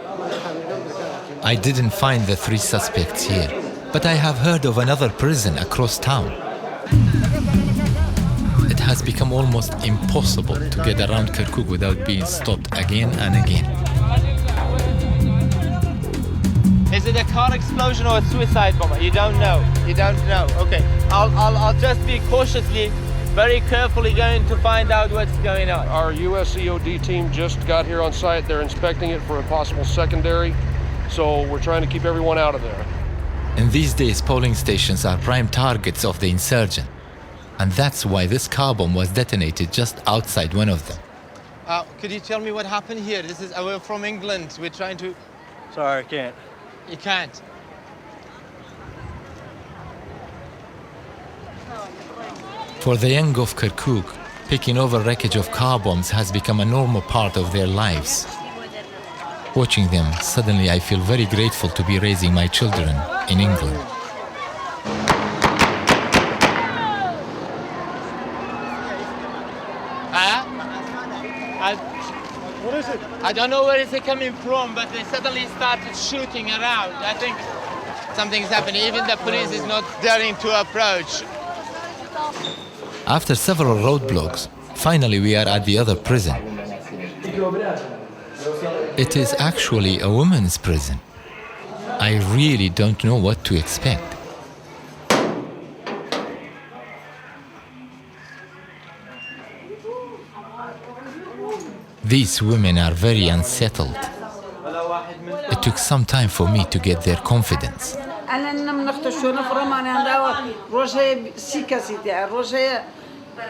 I didn't find the 3 suspects here, but I have heard of another prison across town. It has become almost impossible to get around Kerkuk without being stopped again and again. Is it a car explosion or a suicide bomber? You don't know. You don't know. Okay. I'll just be cautiously, very carefully going to find out what's going on. Our US EOD team just got here on site. They're inspecting it for a possible secondary. So we're trying to keep everyone out of there. In these days, polling stations are prime targets of the insurgent. And that's why this car bomb was detonated just outside one of them. Could you tell me what happened here? We're from England. We're trying to... Sorry, I can't. You can't? For the young of Kerkuk, picking over wreckage of car bombs has become a normal part of their lives. Watching them, suddenly I feel very grateful to be raising my children in England. What is it? I don't know where it's coming from, but they suddenly started shooting around. I think something's happening. Even the police is not daring to approach. After several roadblocks, finally we are at the other prison. It is actually a women's prison. I really don't know what to expect. These women are very unsettled. It took some time for me to get their confidence.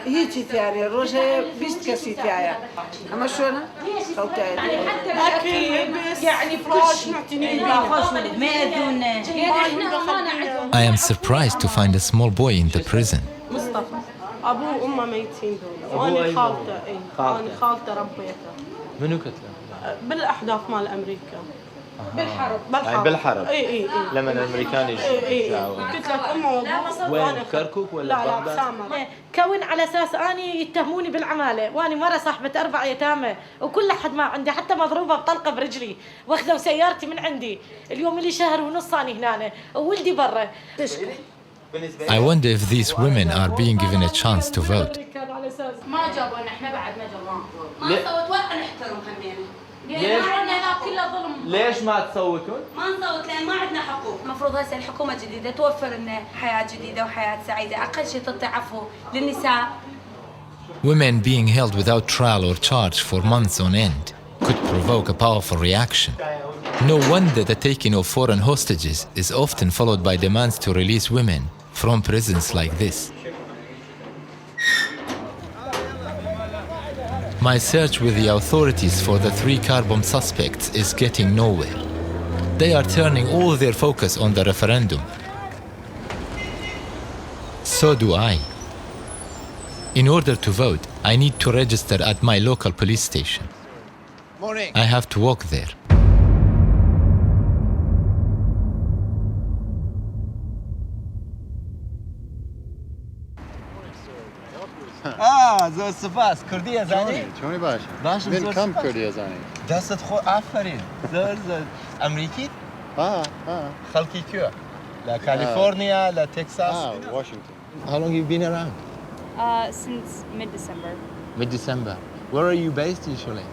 هيجي تاني روجه بيست كسي تاعي اما شلون خوتاي يعني فراش معتنين I am surprised to find a small boy in the prison. مصطفى ابوه وامه ميتين دول وانا خالته انا خالته ربيته منو قتله؟ بالاحداث مال امريكا بالحرب بالحرب اي لما الامريكان يجوا قلت لك امه وابوه وين كركوك ولا لا بسامر كون على اساس اني يتهموني بالعماله واني مره صاحبه 4 يتامى وكل حد ما عندي حتى مضروبه بطلقه برجلي واخذوا سيارتي من عندي اليوم لي شهر ونص اني هنا وولدي برا I wonder if these women are being given a chance to vote. ما جابونا احنا بعد ما جابونا ما صوت ولا نحترم همين ليش ما تصوتون؟ ما نصوت لان ما عندنا حقوق، المفروض هسه الحكومه الجديده توفر لنا حياه جديده وحياه سعيده، اقل شيء تعطي عفو للنساء. Women being held without trial or charge for months on end could provoke a powerful reaction. No wonder the taking of foreign hostages is often followed by demands to release women from prisons like this. My search with the authorities for the 3 car bomb suspects is getting nowhere. They are turning all their focus on the referendum. So do I. In order to vote, I need to register at my local police station. Morning. I have to walk there. زۆر سپاس کوردی ئەزانی؟ چۆنی باشە؟ باشم من زۆر کەم سپاس. کوردی ئەزانی. دەستت خۆ ئافرین زۆر ئەمریکیت؟ خەڵکی کوێ؟ لە کالیفۆرنیا لە تێکساس؟ Washington. How long have you been around? Since mid-December. Mid-December. Where are you based usually?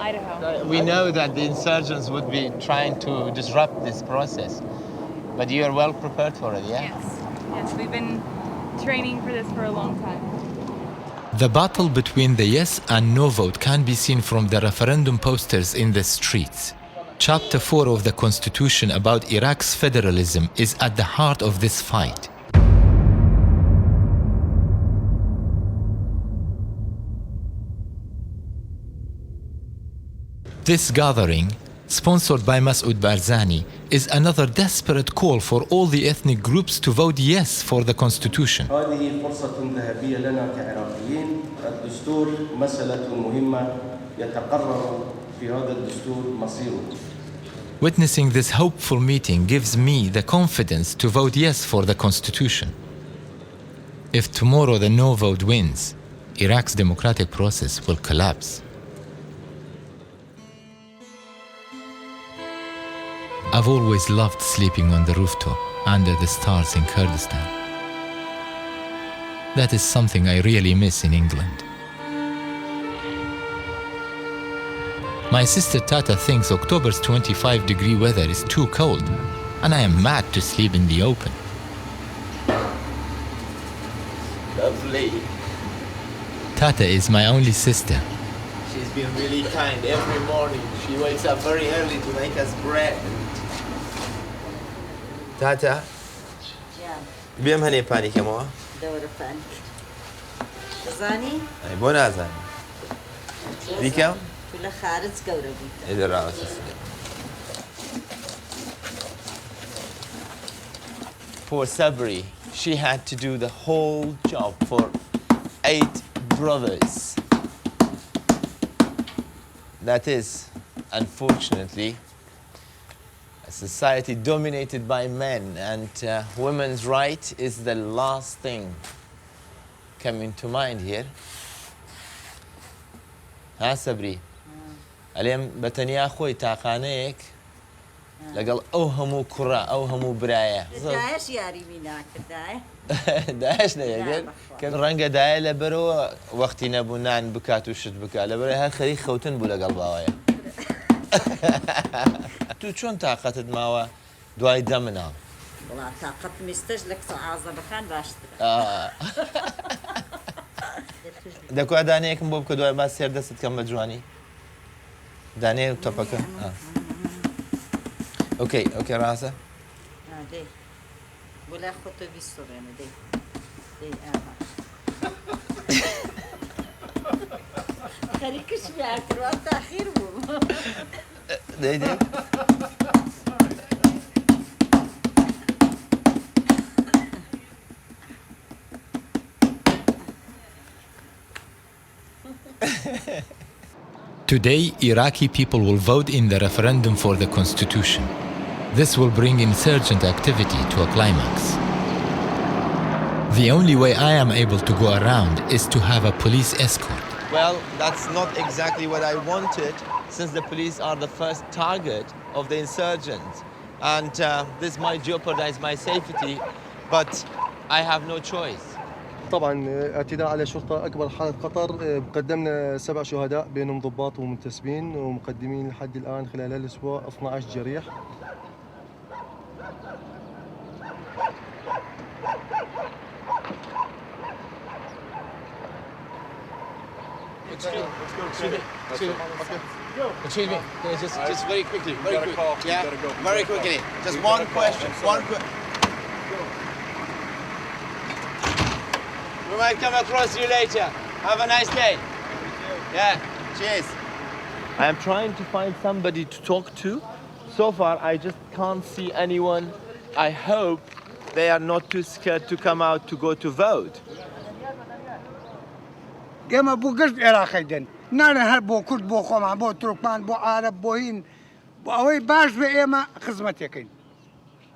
Idaho. We know that the insurgents would be trying to disrupt this process, but you are well prepared for it, yeah? Yes, we've been training for this for a long time. The battle between the yes and no vote can be seen from the referendum posters in the streets. Chapter 4 of the Constitution about Iraq's federalism is at the heart of this fight. This gathering, sponsored by Masoud Barzani, is another desperate call for all the ethnic groups to vote yes for the Constitution. هذه فرصة ذهبية لنا كعراقيين. الدستور مسألة مهمة يتقرر في هذا الدستور مصيره. Witnessing this hopeful meeting gives me the confidence to vote yes for the Constitution. If tomorrow the no vote wins, Iraq's democratic process will collapse. I've always loved sleeping on the rooftop under the stars in Kurdistan. That is something I really miss in England. My sister Tata thinks October's 25-degree weather is too cold, and I am mad to sleep in the open. Lovely. Tata is my only sister. She's been really kind. Every morning she wakes up very early to make us bread. Tata, بیم هنی پانی کموا؟ دور پانی. زانی؟ ای بون ازانی. بیکم؟ کل خارج گوردی. ایدر راست. For Sabri, she had to do the whole job for 8 brothers. That is, unfortunately, a society dominated by men, and women's right is the last thing coming to mind here. ها صبري اليوم بتنيا خوي تاقانيك لقال اوهمو كرا اوهمو برايا داعش ياري ميناك داعش نيجر كان رنگا داعي لبرو وقتي نبونان بكاتو شد بكا لبرو هر خريخ خوتن بولا قلباويا تو چون طاقتت ماوا دوای دمنا والله طاقت مستجلك صعازة بكان باشتر دەکووا دانەیەکم بۆ بکە دوای با سێر دەست کەم بە جوانی دانەیە و تۆپەکە ئۆکەی ئۆکەی ڕاستە ولا خۆتۆ بیستۆڕێنە دەی خەریکش بیاکردوان تاخیر بوو. دەیدەی؟ Today, Iraqi people will vote in the referendum for the constitution. This will bring insurgent activity to a climax. The only way I am able to go around is to have a police escort. Well, that's not exactly what I wanted, since the police are the first target of the insurgents. And this might jeopardize my safety, but I have no choice. طبعا اعتداء على شرطة أكبر حالة خطر. قدمنا 7 شهداء بينهم ضباط ومنتسبين ومقدمين لحد الآن خلال الأسبوع 12 جريح. Excuse me, just very quickly, very quickly. Yeah, very quickly. Just one question, We might come across you later. Have a nice day. Yeah, cheers. I am trying to find somebody to talk to. So far, I just can't see anyone. I hope they are not too scared to come out to go to vote. ئێمە بۆ گشت عێراقی دێن نانە هەر بۆ کورد بۆ خۆمان بۆ تورکمان بۆ عارەب بۆ هین بۆ ئەوەی باش بێ ئێمە خزمەتێکەین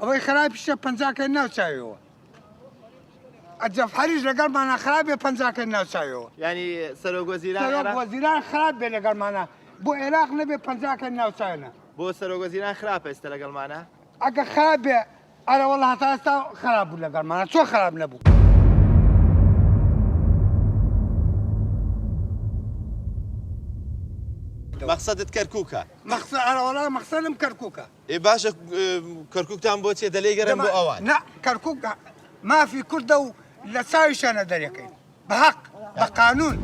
ئەوەی خراپیشە پەنجاکەین ناو چاویەوە ئەجەف حەریش لەگەڵمانە خراپێ پەنجاکەین ناو چاویەوە یعنی سەرۆکوەزیران خراپ بێ لەگەڵمانە بۆ عێراق نەبێ پەنجاکەین ناو چاوێنە بۆ سەرۆکوەزیران خراپە ئێستا لەگەڵمانە ئەگە خراپ بێ ئەرە وەڵا هەتا ئێستا خراپ بوو لەگەڵمانە چۆن خراپ نەبوو مقصدت كركوكا مقصد أنا والله مقصدم كركوكا إيه باشا كركوك تام بوتي دليل قرن بو أوان لا كركوكا ما في كردو لسايش أنا دريكين بحق بقانون.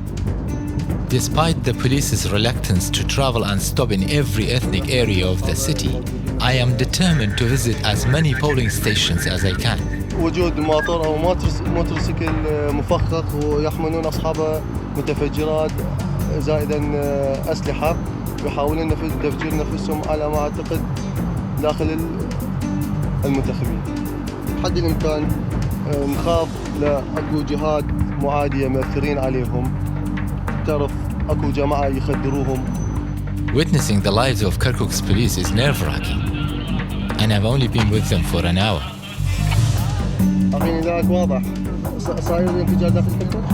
Despite the police's reluctance to travel and stop in every ethnic area of the city, I am determined to visit as many polling stations as I can. وجود ماطور أو موتورسيكل مفخخ ويحملون أصحابه متفجرات زائدا أسلحة يحاولون تفجير نفسهم على ما أعتقد داخل المنتخبين. حد الإمكان نخاف لأكو جهات معادية مؤثرين عليهم تعرف أكو جماعة يخدروهم. Witnessing the lives of Kirkuk's police is nerve-wracking, and I've only been with them for an hour. أخي نداءك واضح. صاير انفجار داخل كركوك؟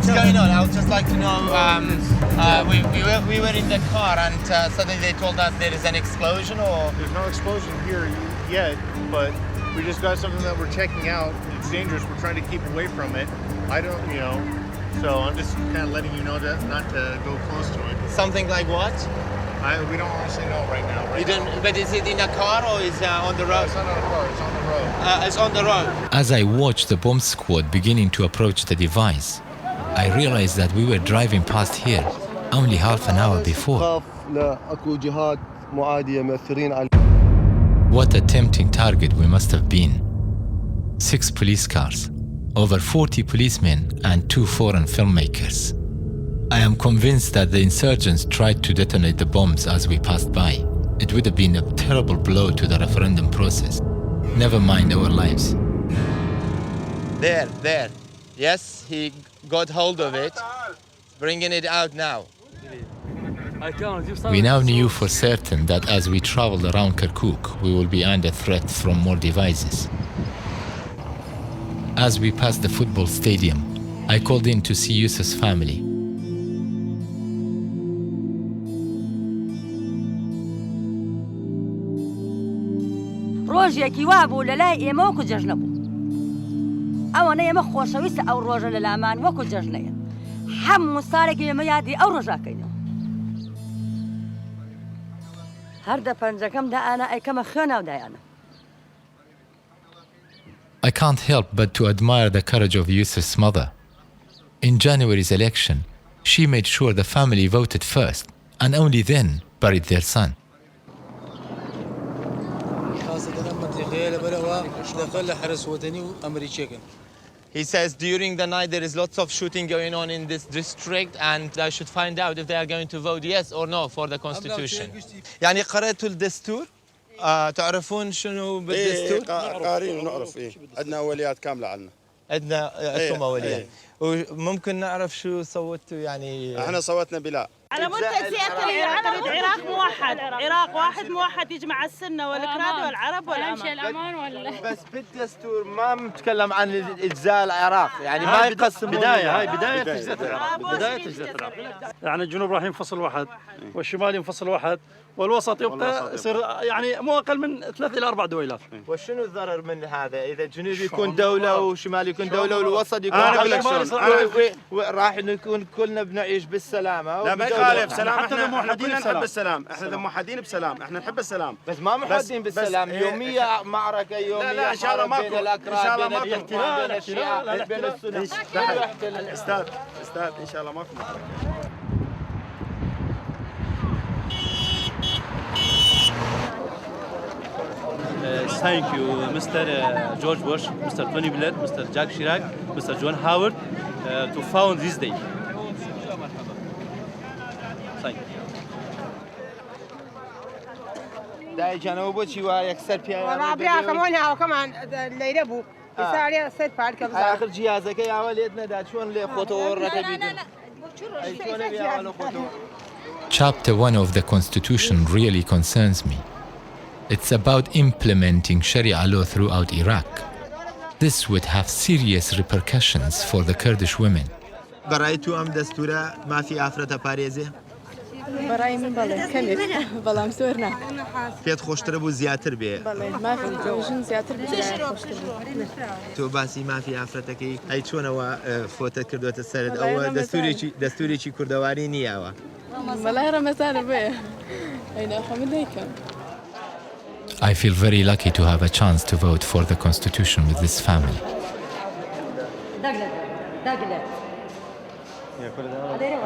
What's going on? I would just like to know. We were in the car and suddenly they told us there is an explosion, or there's no explosion here yet, but we just got something that we're checking out. It's dangerous. We're trying to keep away from it. I don't, so I'm just kind of letting you know that not to go close to it. Something like what? We don't honestly know right now. You don't. But is it in a car or is it on the road? No, it's not on a car. It's on the road. It's on the road. As I watched the bomb squad beginning to approach the device, I realized that we were driving past here only half an hour before. What a tempting target we must have been. 6 police cars, over 40 policemen and 2 foreign filmmakers. I am convinced that the insurgents tried to detonate the bombs as we passed by. It would have been a terrible blow to the referendum process. Never mind our lives. There. Yes, he got hold of it, bringing it out now. We now knew for certain that as we traveled around Kerkuk, we will be under threat from more devices. As we passed the football stadium, I called in to see Yusuf's family. ڕۆژێکی وا بوو لە لای ئێمە وەکو جەژنە بوو ئەوەنە ئێمە خۆشەویستە ئەو ڕۆژە لە لامان وەکو جەژنەیە هەموو ساڵێکی ئێمە یادی ئەو ڕۆژاکەینەوە هەردە پەنجەکەم دائانە ئەیکەمە خوێناودایانە. I can't help but to admire the courage of Yusuf's mother. In January's election, she made sure the family voted first and only then buried their son. He says during the night there is lots of shooting going on in this district and I should find out if they are going to vote yes or no for the constitution. يعني قرأتوا الدستور؟ تعرفون شنو بالدستور؟ قارين ونعرف عندنا أوليات كاملة عنا. عندنا أنتم أوليات. وممكن نعرف شو صوتوا يعني؟ احنا صوتنا بلا. على مود تأسيس العراق موحد، عراق واحد موحد يجمع السنة والكراد والعرب والأمان ولا بس بالدستور ما متكلم عن إجزاء العراق، يعني ما يقسمون. هاي بداية تجزئة العراق، بداية تجزئة العراق. يعني الجنوب راح ينفصل واحد والشمال ينفصل واحد والوسط يبقى يصير يعني مو أقل من 3 إلى 4 دويلات. وشنو الضرر من هذا؟ إذا الجنوب يكون دولة وشمال يكون دولة والوسط يكون راح نكون كلنا بنعيش بالسلامة. لا ما يخالف سلام، احنا موحدين نحب السلام، احنا موحدين بسلام، احنا نحب السلام. بس ما موحدين بالسلام، يومية معركة يومية. لا ان شاء الله ماكو، بين الأكراد بين الاحتلال بين الشيعة بين السنة. استاذ ان شاء الله ماكو. Thank you, Mr. George Bush, Mr. Tony Blair, Mr. Jack Chirac, Mr. John Howard, to found this day. Thank you. داي جانو بوشي ويكسر فيها. والله بيا كمان هاو كمان اللي يربو يساري سيد فارك كذا. آخر جهازك يا ولدنا دا شلون اللي خطور رتبيتن. شلون بيا خطور. Chapter 1 of the Constitution really concerns me. It's about implementing Sharia law throughout Iraq. This would have serious repercussions for the Kurdish women. برأيتوا أم دستورة ما في أفراد باريزة؟ برأي من بالله كلف بالله مسورنا. فيت خوشتر بو زياتر بيه. بالله ما في توجن زياتر بيه خوشتر. تو باسي ما في أفرادك أي شون هو فوت كردوة السرد أو دستوري شي كردواري نياوا. بالله رمضان بيه. أين خمد هيكم. I feel very lucky to have a chance to vote for the Constitution with this family.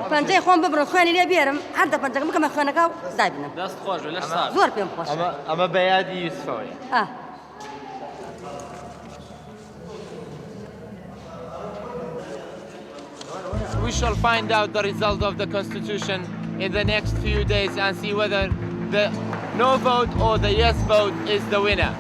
پنجه خون ببرن خونی لی بیارم حتی پنجه مکم خونه کاو زایبنم دست خوش ولی صار زور بیم خوش اما بیادی یوسفوی We shall find out the result of the Constitution in the next few days and see whether the no vote or the yes vote is the winner.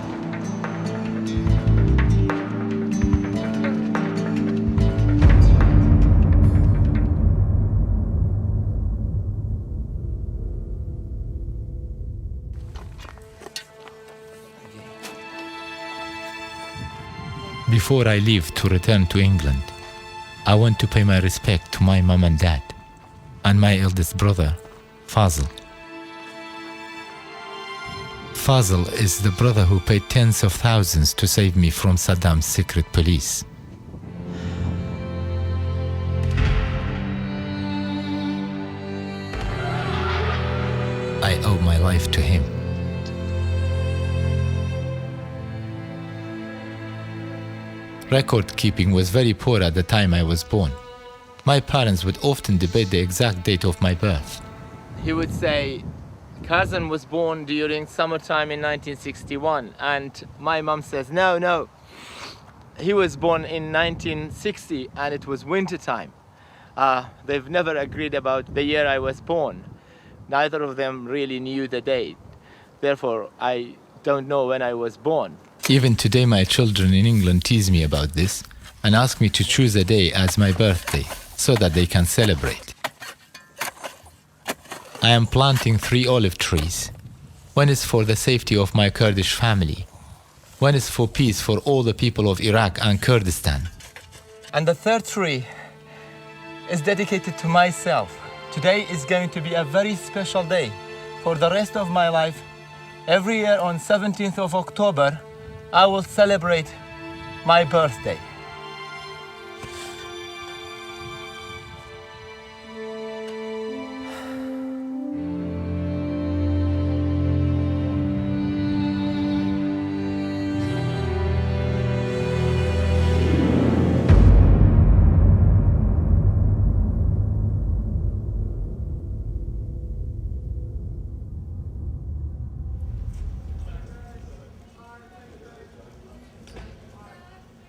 Before I leave to return to England, I want to pay my respect to my mom and dad, and my eldest brother, Fazl. Fazl is the brother who paid tens of thousands to save me from Saddam's secret police. I owe my life to him. Record keeping was very poor at the time I was born. My parents would often debate the exact date of my birth. He would say, cousin was born during summertime in 1961, and my mom says, no, he was born in 1960 and it was winter time. They've never agreed about the year I was born. Neither of them really knew the date. Therefore, I don't know when I was born. Even today, my children in England tease me about this and ask me to choose a day as my birthday so that they can celebrate. I am planting 3 olive trees. One is for the safety of my Kurdish family. One is for peace for all the people of Iraq and Kurdistan. And the 3rd tree is dedicated to myself. Today is going to be a very special day. For the rest of my life, every year on 17th of October, I will celebrate my birthday.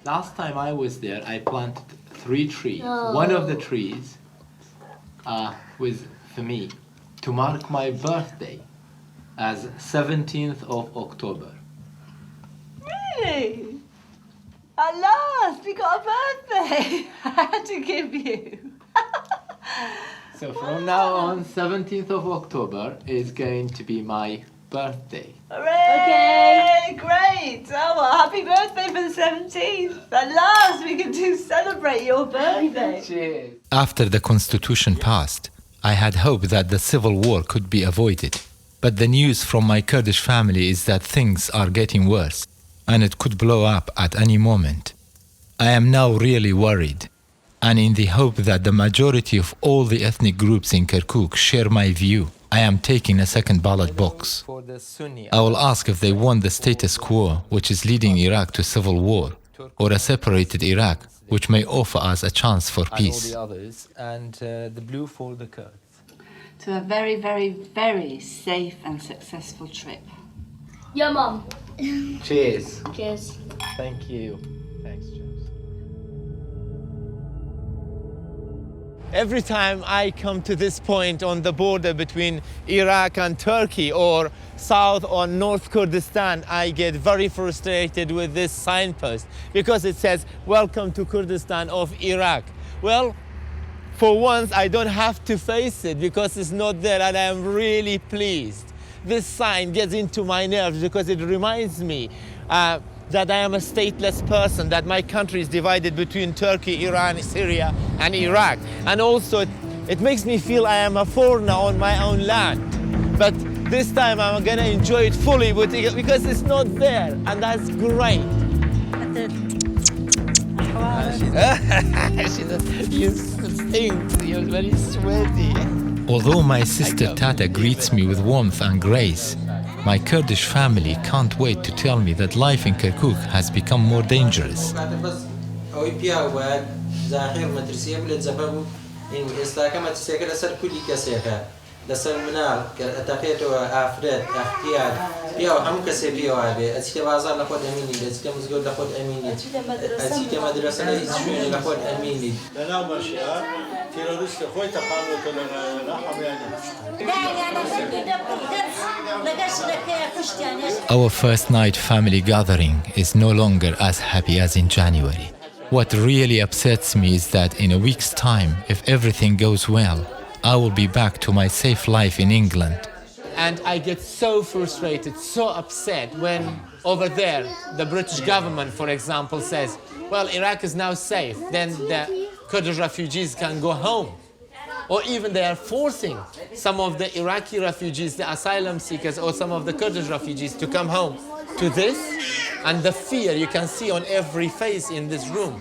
Last time I was there, I planted 3 trees. One of the trees was for me to mark my birthday as 17th of October. Really? At last, we got a birthday. I had to give you. So from now on, 17th of October is going to be my birthday. Hooray! Okay, great. Oh, well, happy birthday for the 17th. At last, we can celebrate your birthday. Cheers. After the constitution passed, I had hoped that the civil war could be avoided. But the news from my Kurdish family is that things are getting worse, and it could blow up at any moment. I am now really worried, and in the hope that the majority of all the ethnic groups in Kirkuk share my view, I am taking a second ballot box. I will ask if they want the status quo, which is leading Iraq to civil war, or a separated Iraq, which may offer us a chance for peace. And all the others, and the blue for the Kurds. To a very, very, very safe and successful trip. Yeah, Mom. Cheers. Cheers. Thank you. Thanks, James. Every time I come to this point on the border between Iraq and Turkey or South or North Kurdistan, I get very frustrated with this signpost because it says, "Welcome to Kurdistan of Iraq." Well, for once, I don't have to face it because it's not there, and I am really pleased. This sign gets into my nerves because it reminds me that I am a stateless person, that my country is divided between Turkey, Iran, Syria, and Iraq. And also, it makes me feel I am a foreigner on my own land. But this time, I'm going to enjoy it fully because it's not there, and that's great. You stink. You're very sweaty. Although my sister Tata greets me with warmth and grace, my Kurdish family can't wait to tell me that life in Kirkuk has become more dangerous. لەسەر مناڵ کە ئەتەقێتەوە ئافرەت ئەختیار پیا و هەموو کەسێ پێوە بێ ئەچیتە بازار لە خۆت ئەمینی ئەچیتە مزگەوت لە خۆت ئەمینیت ئەچیتە مەدرسە لە هیچ شوێنێ لە خۆت ئەمینیت لەناو مەشیە تیرۆریستە خۆی تەقانۆتە لە حەمیانی. Our first night family gathering is no longer as happy as in January. What really upsets me is that in a week's time, if everything goes well, I will be back to my safe life in England. And I get so frustrated, so upset when over there the British government, for example, says, well, Iraq is now safe, then the Kurdish refugees can go home. Or even they are forcing some of the Iraqi refugees, the asylum seekers, or some of the Kurdish refugees to come home. To this, and the fear you can see on every face in this room,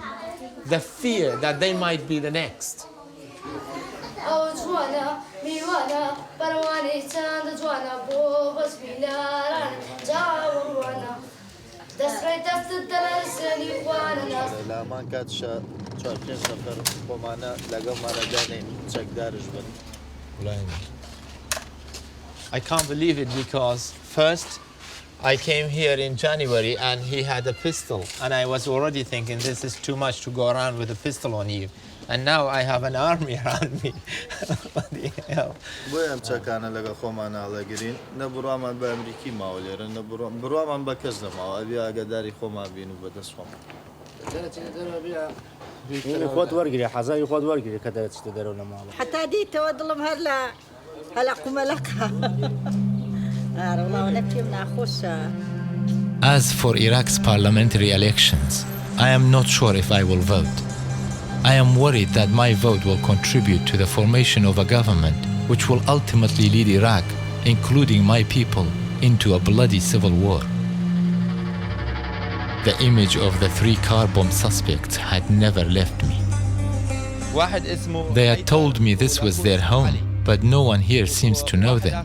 the fear that they might be the next. I can't believe it because first I came here in January and he had a pistol and I was already thinking this is too much to go around with a pistol on you. And now I have an army around me. بۆیە ئەم چەکانە لەگە خۆمان هەڵەگرین نە بڕوامان بە ئەمریکی ماوەلێرە نە بڕوامان بە کەس نەماوە ئەبێ ئاگاداری خۆمان بین و بەدەست خۆمان. خۆت وەرگری حەزاری خۆت وەرگری کە دەرەچێتە دەرەوە لە ماڵە. حتا دیتەوە دڵم هەر لە قومەلەقە. ئارە وڵاوە پێم ناخۆشە. As for Iraq's parliamentary elections, I am not sure if I will vote. I am worried that my vote will contribute to the formation of a government which will ultimately lead Iraq, including my people, into a bloody civil war. The image of the 3 car bomb suspects had never left me. They had told me this was their home, but no one here seems to know them.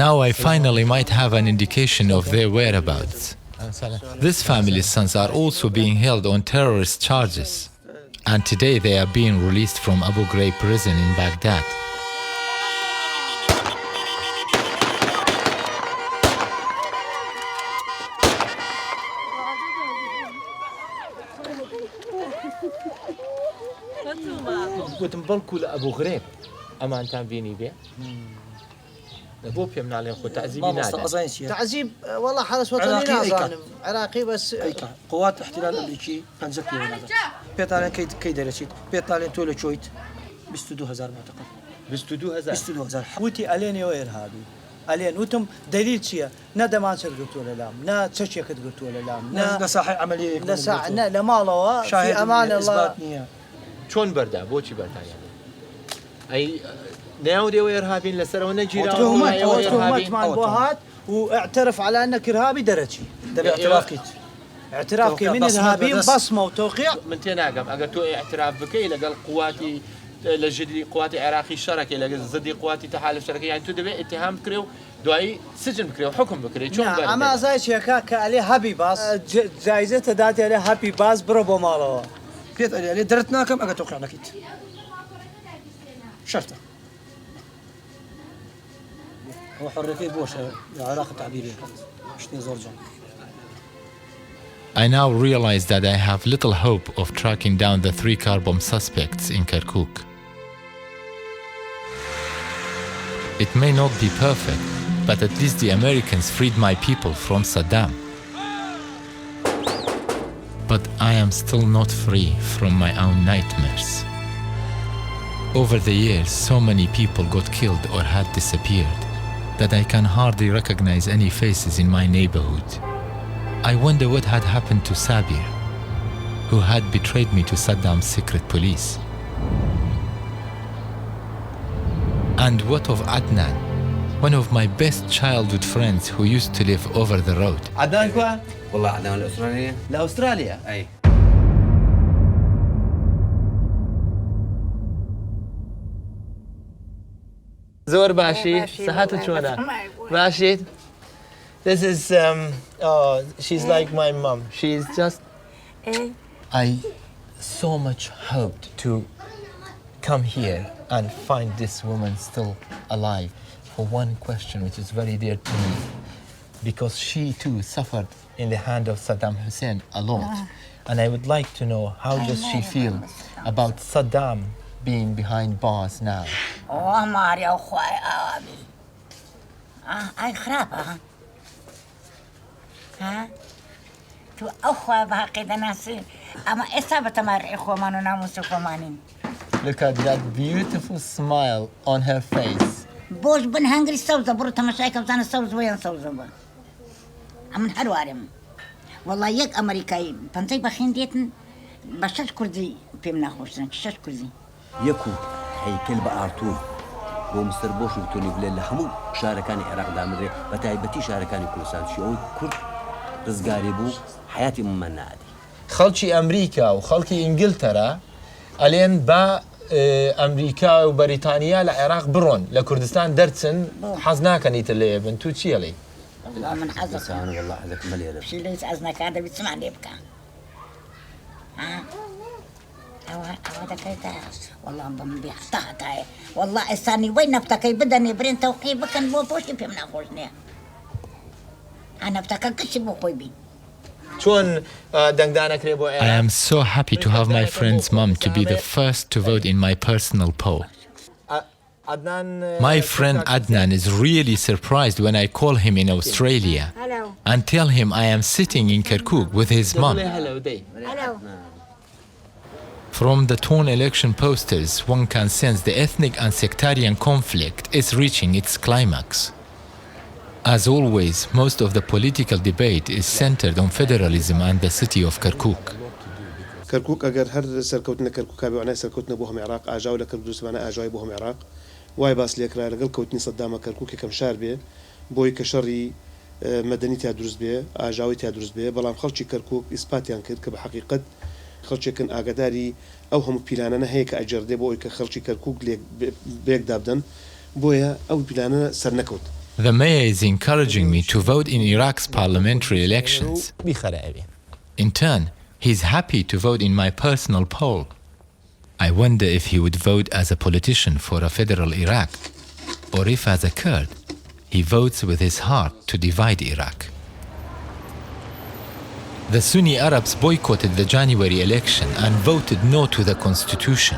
Now I finally might have an indication of their whereabouts. This family's sons are also being held on terrorist charges, and today they are being released from Abu Ghraib prison in Baghdad. گوتم بەڵکو لە ئەبوو غرێب ئەمانتان بینی بێ بۆ پێم ناڵێن خۆ تەعزیبی نادەن تعذيب والله حرس وطني نازانم عراقي بس قوات احتلال امريكي پنجه پیران پێتاڵێن کەی دەرەچیت پێتاڵێن تۆ لە چۆیت 22,000 معتقل 22,000 وتی ئەلێنەوە ئێرهابی ئەلێن وتم دلیل چییە نەدەمان چەر گرتووە لەلام نا چەچێکت گرتووە لەلام لە ساحەی عەمەلیەیەک لە ماڵەوە شاهد ئەمان ئیثبات نییە چۆن بەردا بۆچی بەردایە ئەی ناودێەوە ئێرهابین لەسەرەوە نەگیراوە تهمەتمان بۆ هات واعترف على أنك إرهابي درجي دبي اعترافك من إرهابي بصمة وتوقيع من تناقم أجر تو اعتراف بكي لقى قواتي لجدي قواتي عراقي شركي لقى زدي قواتي تحالف شركي يعني تو دبي اتهام بكريو دوای سجن بكريو حكم بكريو شلون بقى أما زي شيكا عليه هابي باس جائزة تداتي عليه هابي باس بربو مالو بيت عليه درتناكم أجر توقع نكيت شرطة I now realize that I have little hope of tracking down the 3 car bomb suspects in Kerkuk. It may not be perfect, but at least the Americans freed my people from Saddam. But I am still not free from my own nightmares. Over the years, so many people got killed or had disappeared that I can hardly recognize any faces in my neighborhood. I wonder what had happened to Sabir, who had betrayed me to Saddam's secret police. And what of Adnan, one of my best childhood friends who used to live over the road? عدنان كوا؟ والله عدنان لأستراليا. لأستراليا؟ أي. زور باشي صحته شلونها ماشي This is she's like my mom. She's just I so much hoped to come here and find this woman still alive for one question which is very dear to me because she too suffered in the hand of Saddam Hussein a lot and I would like to know how does she feel about Saddam being behind bars now. Oh, Mario, why abi? I خرابة ها؟ تو أخوة باقي دناسي أما إصابة مرعي خومانو ناموسو خومانين. Look at that beautiful smile on her face. بوش بن هنجري سوزة برو تمشايك وزان سوز وين سوزة با. أمن حروارم. والله يك أمريكاي بنتي بخين ديتن بشاش كردي بيمنا خوشنا كشاش كردي. يكو هيكل بأرتون ومستر بوش وتوني بليل لحمو شاركاني عراق دامري بتايبتي شاركاني كردستان شيء كرد رزقاري بو حياتي ممنع عادي خلشي أمريكا وخلكي إنجلترا ألين با أمريكا وبريطانيا لعراق برون لكردستان درتسن حزناك أنيت اللي بنتو تشي علي والله من حظك أنا والله حظك مليانة شي ليس حزنك هذا بتسمع لي بكا ها هذا كذا والله بم بيحتاج والله استني وين نفتكي بدني برين توقي بكن مو بوش في من أخوشني أنا بفتكر كشي بقوي بي I am so happy to have my friend's mom to be the first to vote in my personal poll. My friend Adnan is really surprised when I call him in Australia and tell him I am sitting in Kerkuk with his mom. From the torn election posters, one can sense the ethnic and sectarian conflict is reaching its climax. As always, most of the political debate is centered on federalism and the city of Kerkuk. كركوك أجر هر سركوتنا كركوك أبي وعناه سركوتنا بوهم عراق أجاو لكردوس معنا أجاي بوهم عراق واي باس ليكرا لقل كوتني صدام كركوك كم شار به بوي كشري مدني تدرس به أجاوي تدرس به بلام خلشي كركوك إثبات يعني كده كبحقيقة خلشي كن أجداري أو هم بيلاننا هيك أجر ده بوي كخلشي كركوك ليك بيك دابدن بويا أو بيلاننا سرنكوت. The mayor is encouraging me to vote in Iraq's parliamentary elections. In turn, he's happy to vote in my personal poll. I wonder if he would vote as a politician for a federal Iraq, or if as a Kurd, he votes with his heart to divide Iraq. The Sunni Arabs boycotted the January election and voted no to the constitution.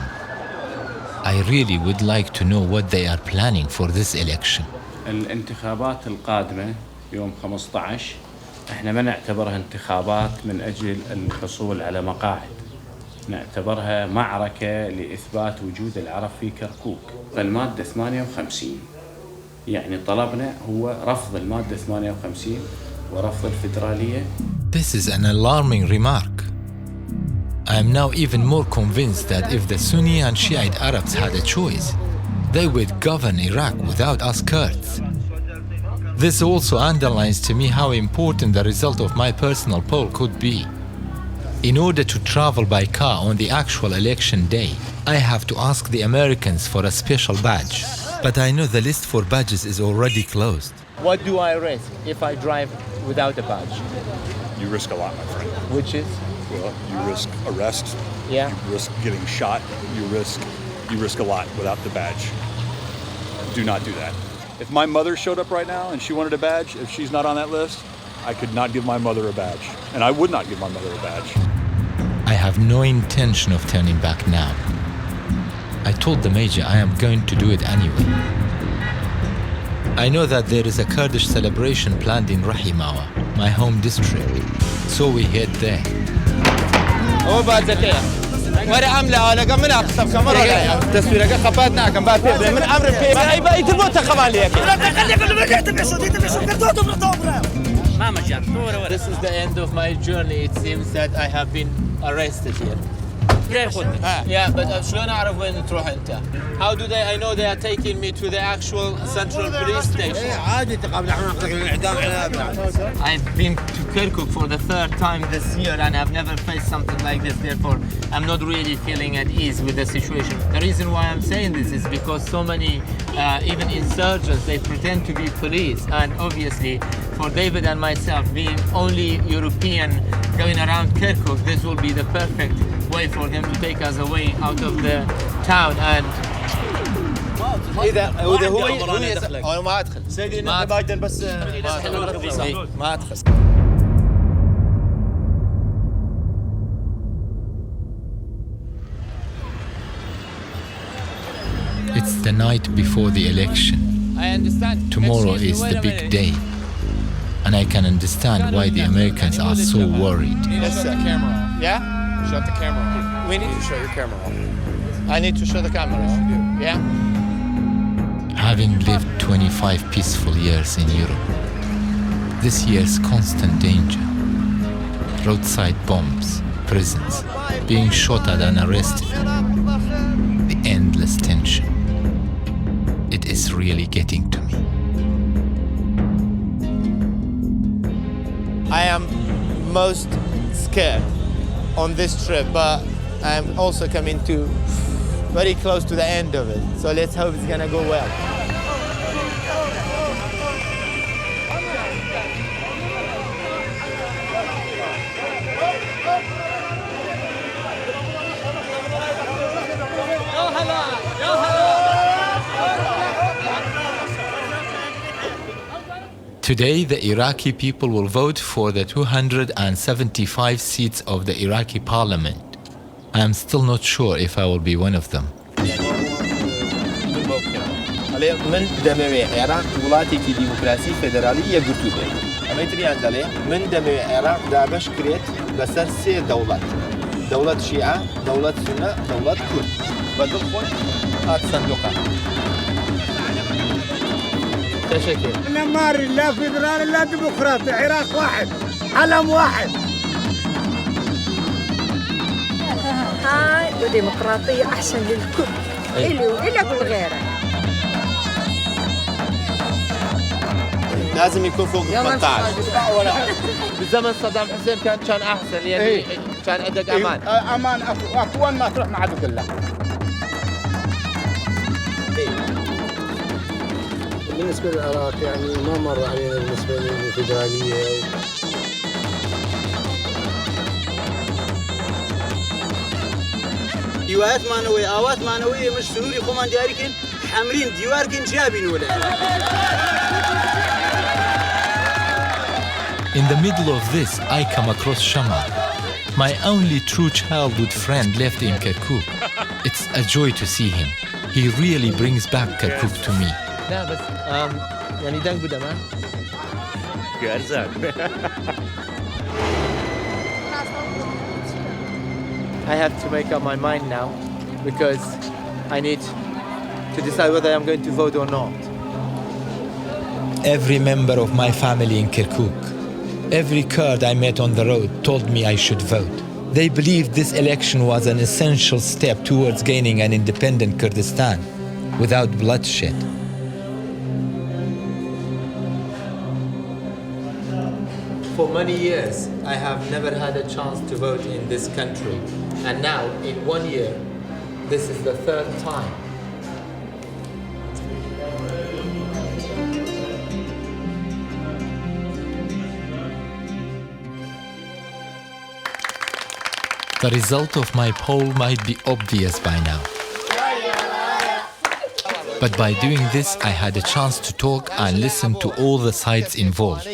I really would like to know what they are planning for this election. الانتخابات القادمة يوم 15 احنا ما نعتبرها انتخابات من أجل الحصول على مقاعد، نعتبرها معركة لإثبات وجود العرب في كركوك. المادة 58 يعني طلبنا هو رفض المادة 58 ورفض الفيدرالية. This is an alarming remark. I am now even more convinced that if the Sunni and Shiite Arabs had a choice, they would govern Iraq without us Kurds. This also underlines to me how important the result of my personal poll could be. In order to travel by car on the actual election day, I have to ask the Americans for a special badge. But I know the list for badges is already closed. What do I risk if I drive without a badge? You risk a lot, my friend. Which is? Well, you risk arrest. Yeah. You risk getting shot. You risk a lot without the badge. Do not do that. If my mother showed up right now and she wanted a badge, if she's not on that list, I could not give my mother a badge. And I would not give my mother a badge. I have no intention of turning back now. I told the Major I am going to do it anyway. I know that there is a Kurdish celebration planned in Rahimawa, my home district, so we head there. Oh, badzetaya. Mara amla ala من أقصب كمرة تصويرك خبرنا كم بعد من أمر في أي بقى يتبوت خماليك. This is the end of my journey. It seems that I have been arrested here. Yeah, but شلون أعرف وين تروح أنت? How do they? I know they are taking me to the actual central police station. I've been to Kerkuk for the 3rd time this year and I've never faced something like this. Therefore, I'm not really feeling at ease with the situation. The reason why I'm saying this is because so many, even insurgents, they pretend to be police. And obviously, for David and myself, being only European going around Kerkuk, this will be the perfect way for them to take us away out of the town. And إذا هو أنا ما أدخل. سيدي أنت بايدن بس ما أدخل. It's the night before the election. Tomorrow is the big day. And I can understand why the Americans are so worried. Yes, sir. Camera off. Yeah? Shut the camera off. We need to show your camera off. I need to show the camera off. Yeah? Having lived 25 peaceful years in Europe, this year's constant danger, roadside bombs, prisons, being shot at and arrested, the endless tension, it is really getting to me. I am most scared on this trip, but I'm also coming to very close to the end of it. So let's hope it's gonna go well. Today, the Iraqi people will vote for the 275 seats of the Iraqi parliament. I am still not sure if I will be one of them. من دموي عراق ولاتي كي ديمقراطي فيدرالية قرطوبة. أميتريان دالي من دموي عراق دابش كريت لسر سي دولة. دولة شيعة، دولة سنة، دولة كرد. بدل خوش هات صندوقة. تشكر. أنا ماري لا فيدرالي لا ديمقراطي، عراق واحد، علم واحد. هاي وديمقراطية أحسن للكل. إلي وإلك وغيره. لازم يكون فوق 18. بزمن صدام حسين كان أحسن يعني كان عندك أمان. أمان أكو وين ما تروح مع عدو الله. بالنسبة للعراق يعني ما مر علينا بالنسبة للفيدرالية. ديوات معنوية، آوات معنوية مش سوري خمان جاريكن حمرين ديواركن جابين ولا. In the middle of this, I come across Shama, my only true childhood friend left in Kerkuk. It's a joy to see him. He really brings back Kerkuk to me. لا بس يعني دنقو دمان. I have to make up my mind now because I need to decide whether I'm going to vote or not. Every member of my family in Kerkuk, every Kurd I met on the road told me I should vote. They believed this election was an essential step towards gaining an independent Kurdistan without bloodshed. For many years, I have never had a chance to vote in this country. And now, in 1 year, this is the third time. The result of my poll might be obvious by now. But by doing this, I had a chance to talk and listen to all the sides involved.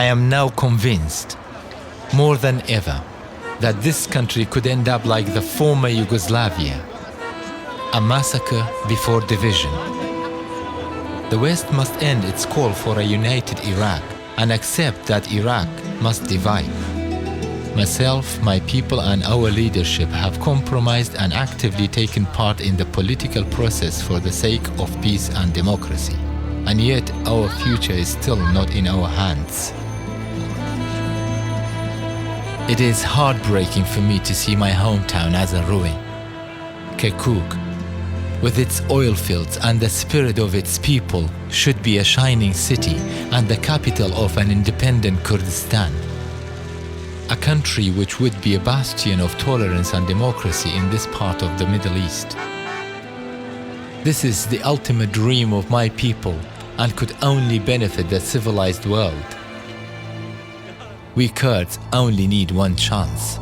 I am now convinced, more than ever, that this country could end up like the former Yugoslavia, a massacre before division. The West must end its call for a united Iraq and accept that Iraq must divide. Myself, my people and our leadership have compromised and actively taken part in the political process for the sake of peace and democracy. And yet our future is still not in our hands. It is heartbreaking for me to see my hometown as a ruin. Kerkuk, with its oil fields and the spirit of its people, should be a shining city and the capital of an independent Kurdistan. A country which would be a bastion of tolerance and democracy in this part of the Middle East. This is the ultimate dream of my people and could only benefit the civilized world. We Kurds only need one chance.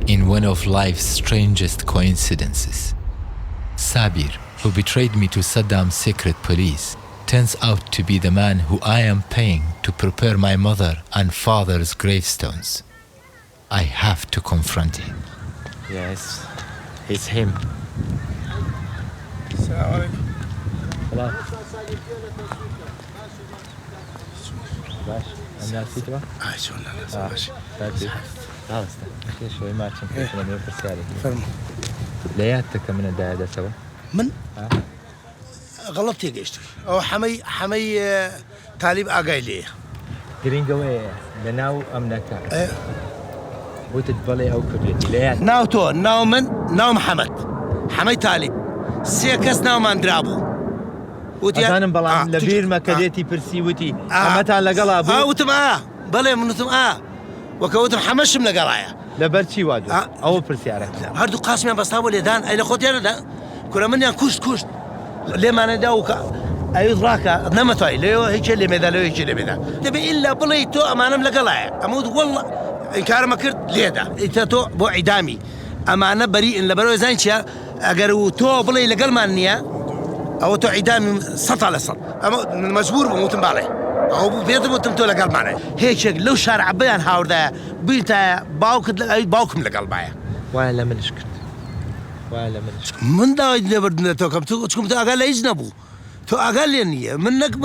In one of life's strangest coincidences, Sabir, who betrayed me to Saddam's secret police, turns out to be the man who I am paying to prepare my mother and father's gravestones. I have to confront him. Yes, it's him. Sağlık. Hello. أنا نسيت بقى؟ شو لا ماشي. خلاص شوي ما كنت أنا بسالك. فرم. لياتك من الداعي سوا؟ من؟ غلطت يا جيشتي. أو حمي طالب أقايلي. جرينجوي لناو أمنك. وتتبلي أو كريتي ليات. ناو تو ناو من ناو محمد. حمي طالب. سيكس ناو مندرابو. أنا بلام لبير ما كديتي برسي وتي أمتى لقلا أبو وتم بلى منتم وكوتم حمش من قرايا لبرشي وادو أو برسي عرف هردو قاسم بس هذا ولدان أي لخوت يا ردا كل من كشت لما أنا داوك أي ذراك نمتوي ليه هيك اللي مذا ليه هيك اللي مذا تبي إلا بليتو أمانة من قلايا أمود والله إن كان ما كرت ليدا إنت تو بو عدامي أمانة بريء إن لبرو زينشا أجرو تو بلي لقل مانيا أو تو عدامي سط على سط أما مجبور بموتم بالي أو بيتم موتم تو لقل معنا هيك لو شارع بيان هاور ذا بيتا باوكم لقل معايا ولا من شكرت ولا من شكرت من دا نبردنا توكم تكم تو أقل يجنبو تو أقل يعني منك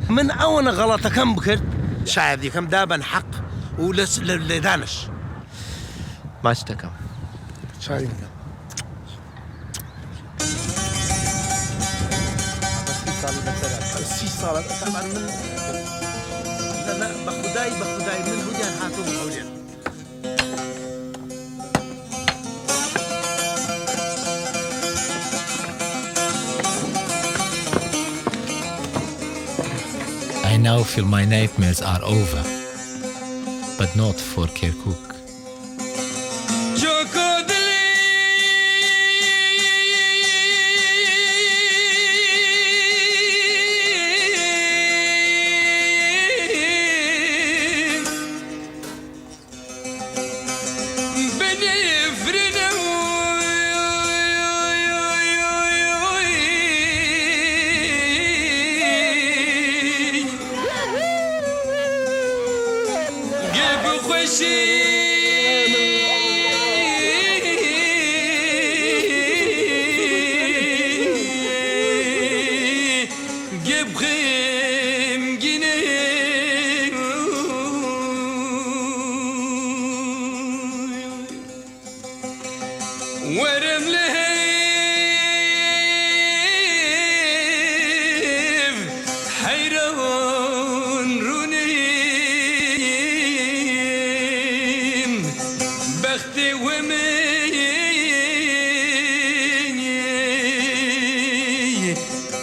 من أول غلطة كم بكرت شايف دي كم دابا حق ولس لدانش ما اشتكم شايف صار طبعا من لا بخداي من هوديان هاتو هوديان I now feel my nightmares are over, but not for Kerkuk.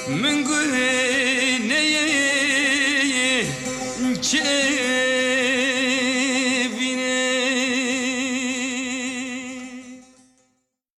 من قلنا